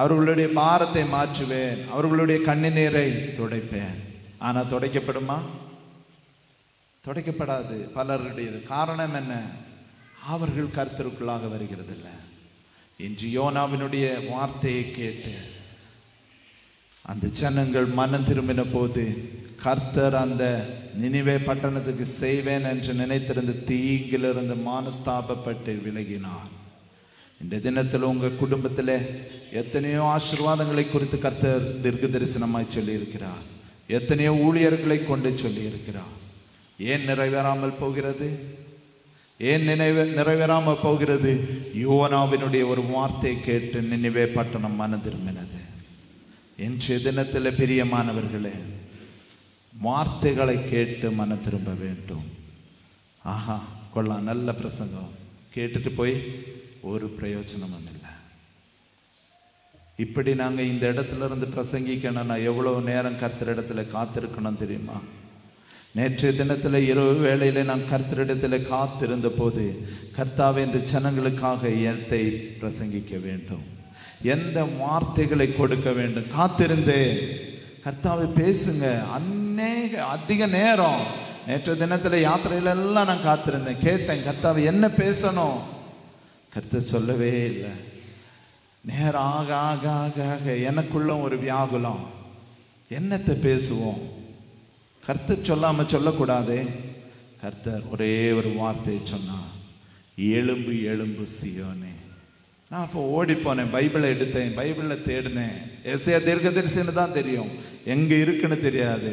அவர்களுடைய பாரத்தை மாற்றுவேன், அவர்களுடைய கண்ணீரை துடைப்பேன். ஆனால் துடைக்கப்படுமா? துடைக்கப்படாது பலருடையது. காரணம் என்ன? அவர்கள் கர்த்தருக்குள்ளாக வருகிறது இல்லை. இன்று யோனாவினுடைய வார்த்தையை கேட்டு அந்த ஜனங்கள் மனம் திரும்பின போது கர்த்தர் அந்த நினிவே பட்டணத்துக்கு செய்வேன் என்று நினைத்திருந்த தீங்கிலிருந்து மனஸ்தாபப்பட்டு விலகினார். இந்த தினத்தில் உங்க குடும்பத்தில் எத்தனையோ ஆசீர்வாதங்களை குறித்து கர்த்தர் தீர்க்க தரிசனமாய் சொல்லி இருக்கிறார். எத்தனையோ ஊழியர்களை கொண்டு சொல்லி இருக்கிறார். ஏன் நிறைவேறாமல் போகிறது? ஏன் நிறைவேறாமல் போகிறது? யோனாவினுடைய ஒரு வார்த்தையை கேட்டு நினிவே பட்டணம் மனம் திரும்பினது. இன்றைய தினத்தில் பிரியமானவர்களே, வார்த்தைகளை கேட்டு மனம் திரும்ப வேண்டும். ஆஹா கொள்ளலாம், நல்ல பிரசங்கம் கேட்டுட்டு போய் ஒரு பிரயோஜனமும் இல்லை. இப்படி நாங்கள் இந்த இடத்துல இருந்து பிரசங்கிக்கணும்னா எவ்வளவு நேரம் கர்த்தரிடத்துல காத்திருக்கணும் தெரியுமா? நேற்றைய தினத்தில் இரவு வேளையில நான் கர்த்தரிடத்தில் காத்திருந்த போது, கர்த்தாவே இந்த ஜனங்களுக்காக எதை பிரசங்கிக்க வேண்டும், எந்த வார்த்தைகளை கொடுக்க வேண்டும் காத்திருந்தேன். கர்த்தாவை பேசுங்க. அதிக நேரம் நேற்று தினத்துல யாத்திரையில எல்லாம் நான் காத்திருந்தேன், கேட்டேன் கர்த்தாவை என்ன பேசணும். கர்த்தர் சொல்லவே இல்லை. நேரம் ஆக ஆக ஆக ஆக எனக்குள்ள ஒரு வியாகுலம், என்னத்தை பேசுவோம்? கர்த்தர் சொல்லாம சொல்லக்கூடாதே. கர்த்தர் ஒரே ஒரு வார்த்தையை சொன்னார், எழும்பு எழும்பு சீயோனே. நான் அப்போ ஓடி போனேன், பைபிளை எடுத்தேன், பைபிளில் தேடினேன். எஸ்ஐயா தீர்க்கதரிசின்னு தான் தெரியும், எங்கே இருக்குன்னு தெரியாது.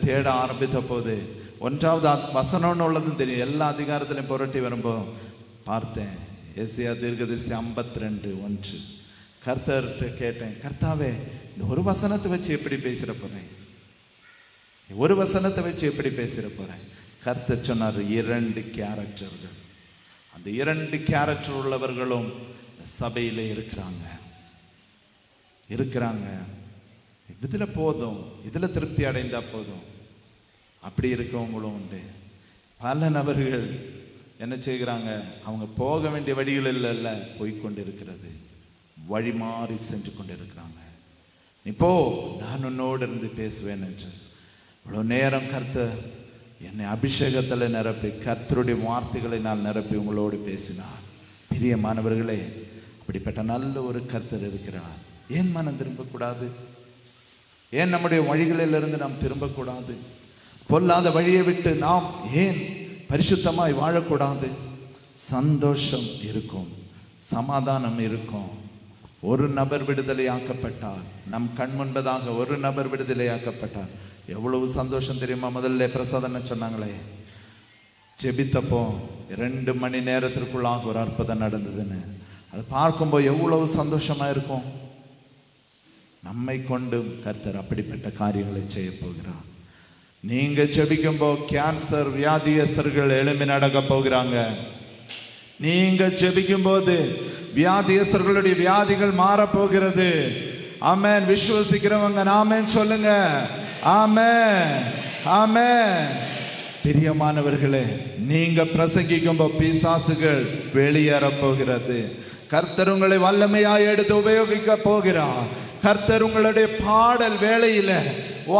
தேட ஆரம்பித்த போது 1வது வசனம்னு உள்ளதும் தெரியும். எல்லா அதிகாரத்திலையும் புரட்டி வரும்போது பார்த்தேன் எஸ்ஐயா தீர்க்கதரிசி 52:1. கர்த்தர்கிட்ட கேட்டேன், கர்த்தாவே இந்த ஒரு வசனத்தை வச்சு எப்படி பேசுற போறேன், ஒரு வசனத்தை வச்சு எப்படி பேசுற போறேன்? கர்த்தர் சொன்னார், 2 கேரக்டர்கள். அந்த 2 கேரக்டர் உள்ளவர்களும் சபையில இருக்கிறாங்க. இதுல போதும், இதுல திருப்தி அடைந்தா போதும், அப்படி இருக்கவங்களும் உண்டு. பல நபர்கள் என்ன செய்கிறாங்க, அவங்க போக வேண்டிய வழிகள் இல்ல போய்கொண்டிருக்கிறது, வழி மாறி சென்று கொண்டிருக்கிறாங்க. நீ போ, நான் உன்னோடு இருந்து பேசுவேன் என்று. இவ்வளவு நேரம் கர்த்தர் என்னை அபிஷேகத்தில் நிரப்பி, கர்த்தருடைய வார்த்தைகளை நான் நிரப்பி உங்களோடு பேசினார். பிரியமானவர்களே, அப்படிப்பட்ட நல்ல ஒரு கர்த்தர் இருக்கிறார். ஏன் மனம் திரும்பக்கூடாது? ஏன் நம்முடைய வழிகளிலிருந்து நாம் திரும்பக்கூடாது? பொல்லாத வழியை விட்டு நாம் ஏன் பரிசுத்தமாய் வாழக்கூடாது? சந்தோஷம் இருக்கும், சமாதானம் இருக்கும். ஒரு நபர் விடுதலையாக்கப்பட்டார், நம் கண் முன்பதாக ஒரு நபர் விடுதலையாக்கப்பட்டார். எவ்வளவு சந்தோஷம் தெரியுமா? முதல்ல பிரசாதம் சொன்னாங்களே, ஜெபித்தப்போ 2 மணி நேரத்திற்குள்ளாக ஒரு அற்புதம் நடந்ததுன்னு, அதை பார்க்கும்போது எவ்வளவு சந்தோஷமா இருக்கும். நம்மை கொண்டு கர்த்தர் அப்படிப்பட்ட காரியங்களை செய்ய போகிறார். நீங்க ஜெபிக்கும்போ கேன்சர் வியாதியஸ்தர்கள் எழும்பி நடக்க போகிறாங்க. நீங்க ஜெபிக்கும் போது வியாதியஸ்தர்களுடைய வியாதிகள் மாறப்போகிறது. ஆமென். விசுவசிக்கிறவங்க ஆமென் சொல்லுங்க. ஆமென், ஆமென். பிரியமானவர்களே, நீங்க பிரசங்கிக்கும் போது பிசாசுகள் வெளியேற போகிறது. கர்த்தர் உங்களை வல்லமையாய் எடுத்து உபயோகிக்க போகிறார். கர்த்தர் உங்களுடைய பாடல் வேளையில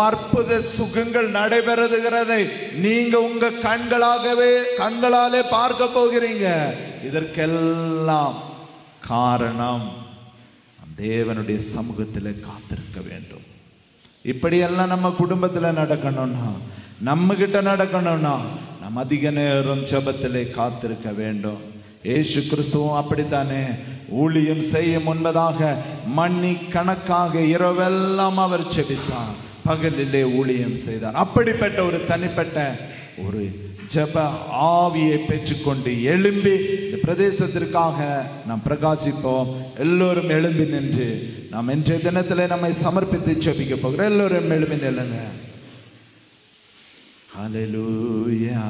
அற்புத சுகங்கள் நடைபெறுகிறதை நீங்க உங்க கண்களாலே பார்க்க போகிறீங்க. இதற்கெல்லாம் காரணம் தேவனுடைய சமூகத்தில் காத்திருக்க வேண்டும். இப்படியெல்லாம் நம்ம குடும்பத்தில் நடக்கணும்னா, நம்ம கிட்ட நடக்கணும்னா, நம்ம அதிக நேரம் ஜெபத்திலே காத்திருக்க வேண்டும். இயேசு கிறிஸ்துவும் அப்படித்தானே. ஊழியம் செய்ய முன்பதாக மணி கணக்காக இரவெல்லாம் அவர் ஜெபித்தார், பகலிலே ஊழியம் செய்தார். அப்படிப்பட்ட ஒரு தனிப்பட்ட ஒரு ஜெப ஆவியை பெற்றுக்கொண்டு எழும்பி இந்த பிரதேசத்திற்காக நாம் பிரகாசிப்போம். எல்லோரும் எழும்பி நின்று நாம் இன்றைய தினத்தில் நம்மை சமர்ப்பித்து ஜெபிக்க போகிறோம். எல்லோரும் எழும்பி நில்லுங்க. ஹல்லேலூயா.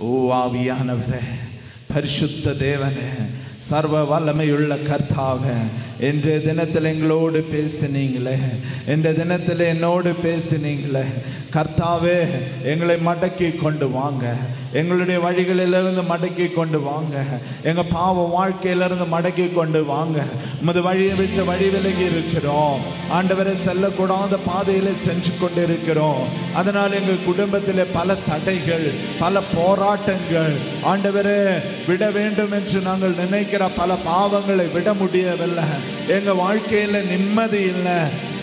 ஓ ஆவியானவரே, பரிசுத்த தேவனே, சர்வ வல்லமையுள்ள கர்த்தாவே, இன்றைய தினத்தில் எங்களோடு பேசினீங்களே, இன்றைய தினத்தில் என்னோடு பேசினீங்களே கர்த்தாவே, எங்களை மடக்கி கொண்டு வாங்க. எங்களுடைய வழிகளிலிருந்து மடக்கி கொண்டு வாங்க. எங்க பாவ வாழ்க்கையிலிருந்து மடக்கி கொண்டு வாங்க. உமது வழியை விட்டு வழி விலகி இருக்கிறோம் ஆண்டவரை, செல்லக்கூடாத பாதையில சென்று கொண்டு இருக்கிறோம். அதனால் எங்க குடும்பத்தில் பல தடைகள், பல போராட்டங்கள் ஆண்டவரே, விட வேண்டும் என்று நாங்கள் நினைக்கிற பல பாவங்களை விட முடியவில்லை. எங்க வாழ்க்கையில நிம்மதி இல்லை,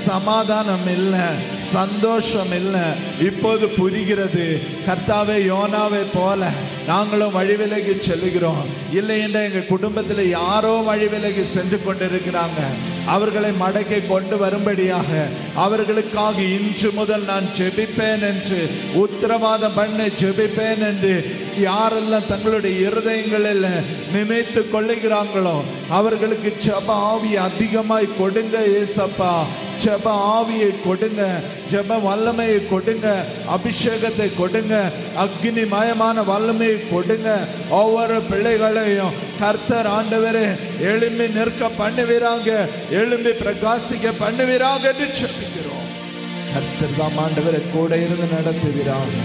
சமாதானம் இல்லை, சந்தோஷம் இல்லை. இப்போது புரிகிறது கர்த்தாவே, யோனாவை போல நாங்களும் வழி விலகி செல்கிறோம். இல்லை என்ற எங்க குடும்பத்தில் யாரோ வழி விலகி சென்று கொண்டிருக்கிறாங்க. அவர்களை மடக்கி கொண்டு வரும்படியாக அவர்களுக்காக இன்று முதல் நான் ஜெபிப்பேன் என்று உத்தரவாதம் பண்ணி ஜெபிப்பேன் என்று யாரெல்லாம் தங்களுடைய இருதயங்களில் நினைத்து கொள்ளுகிறாங்களோ அவர்களுக்கு ஜெப ஆவி அதிகமாய் கொடுங்க ஏசப்பா. ஜெப ஆவியை கொடுங்க, ஜெப வல்லமையை கொடுங்க, அபிஷேகத்தை கொடுங்க, அக்னி மயமான வல்லமையை கொடுங்க. ஒவ்வொரு பிள்ளைகளையும் கர்த்தர் ஆண்டவரே எழும்பி நிற்க பண்ணுவீராங்க, எழும்பி பிரகாசிக்க பண்ணுவீராங்க என்று ஜெபிக்கிறோம். கர்த்தர் தாம் ஆண்டவரை கூட இருந்து நடத்துவீராங்க.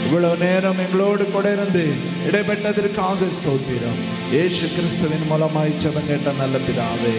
இவ்வளவு நேரம் எங்களோடு கூட இருந்து இடைப்பட்டதற்காக ஸ்தோத்திரம். இயேசு கிறிஸ்துவின் மூலமாய் ஜெபம் கேட்ட நல்ல பிதாவே.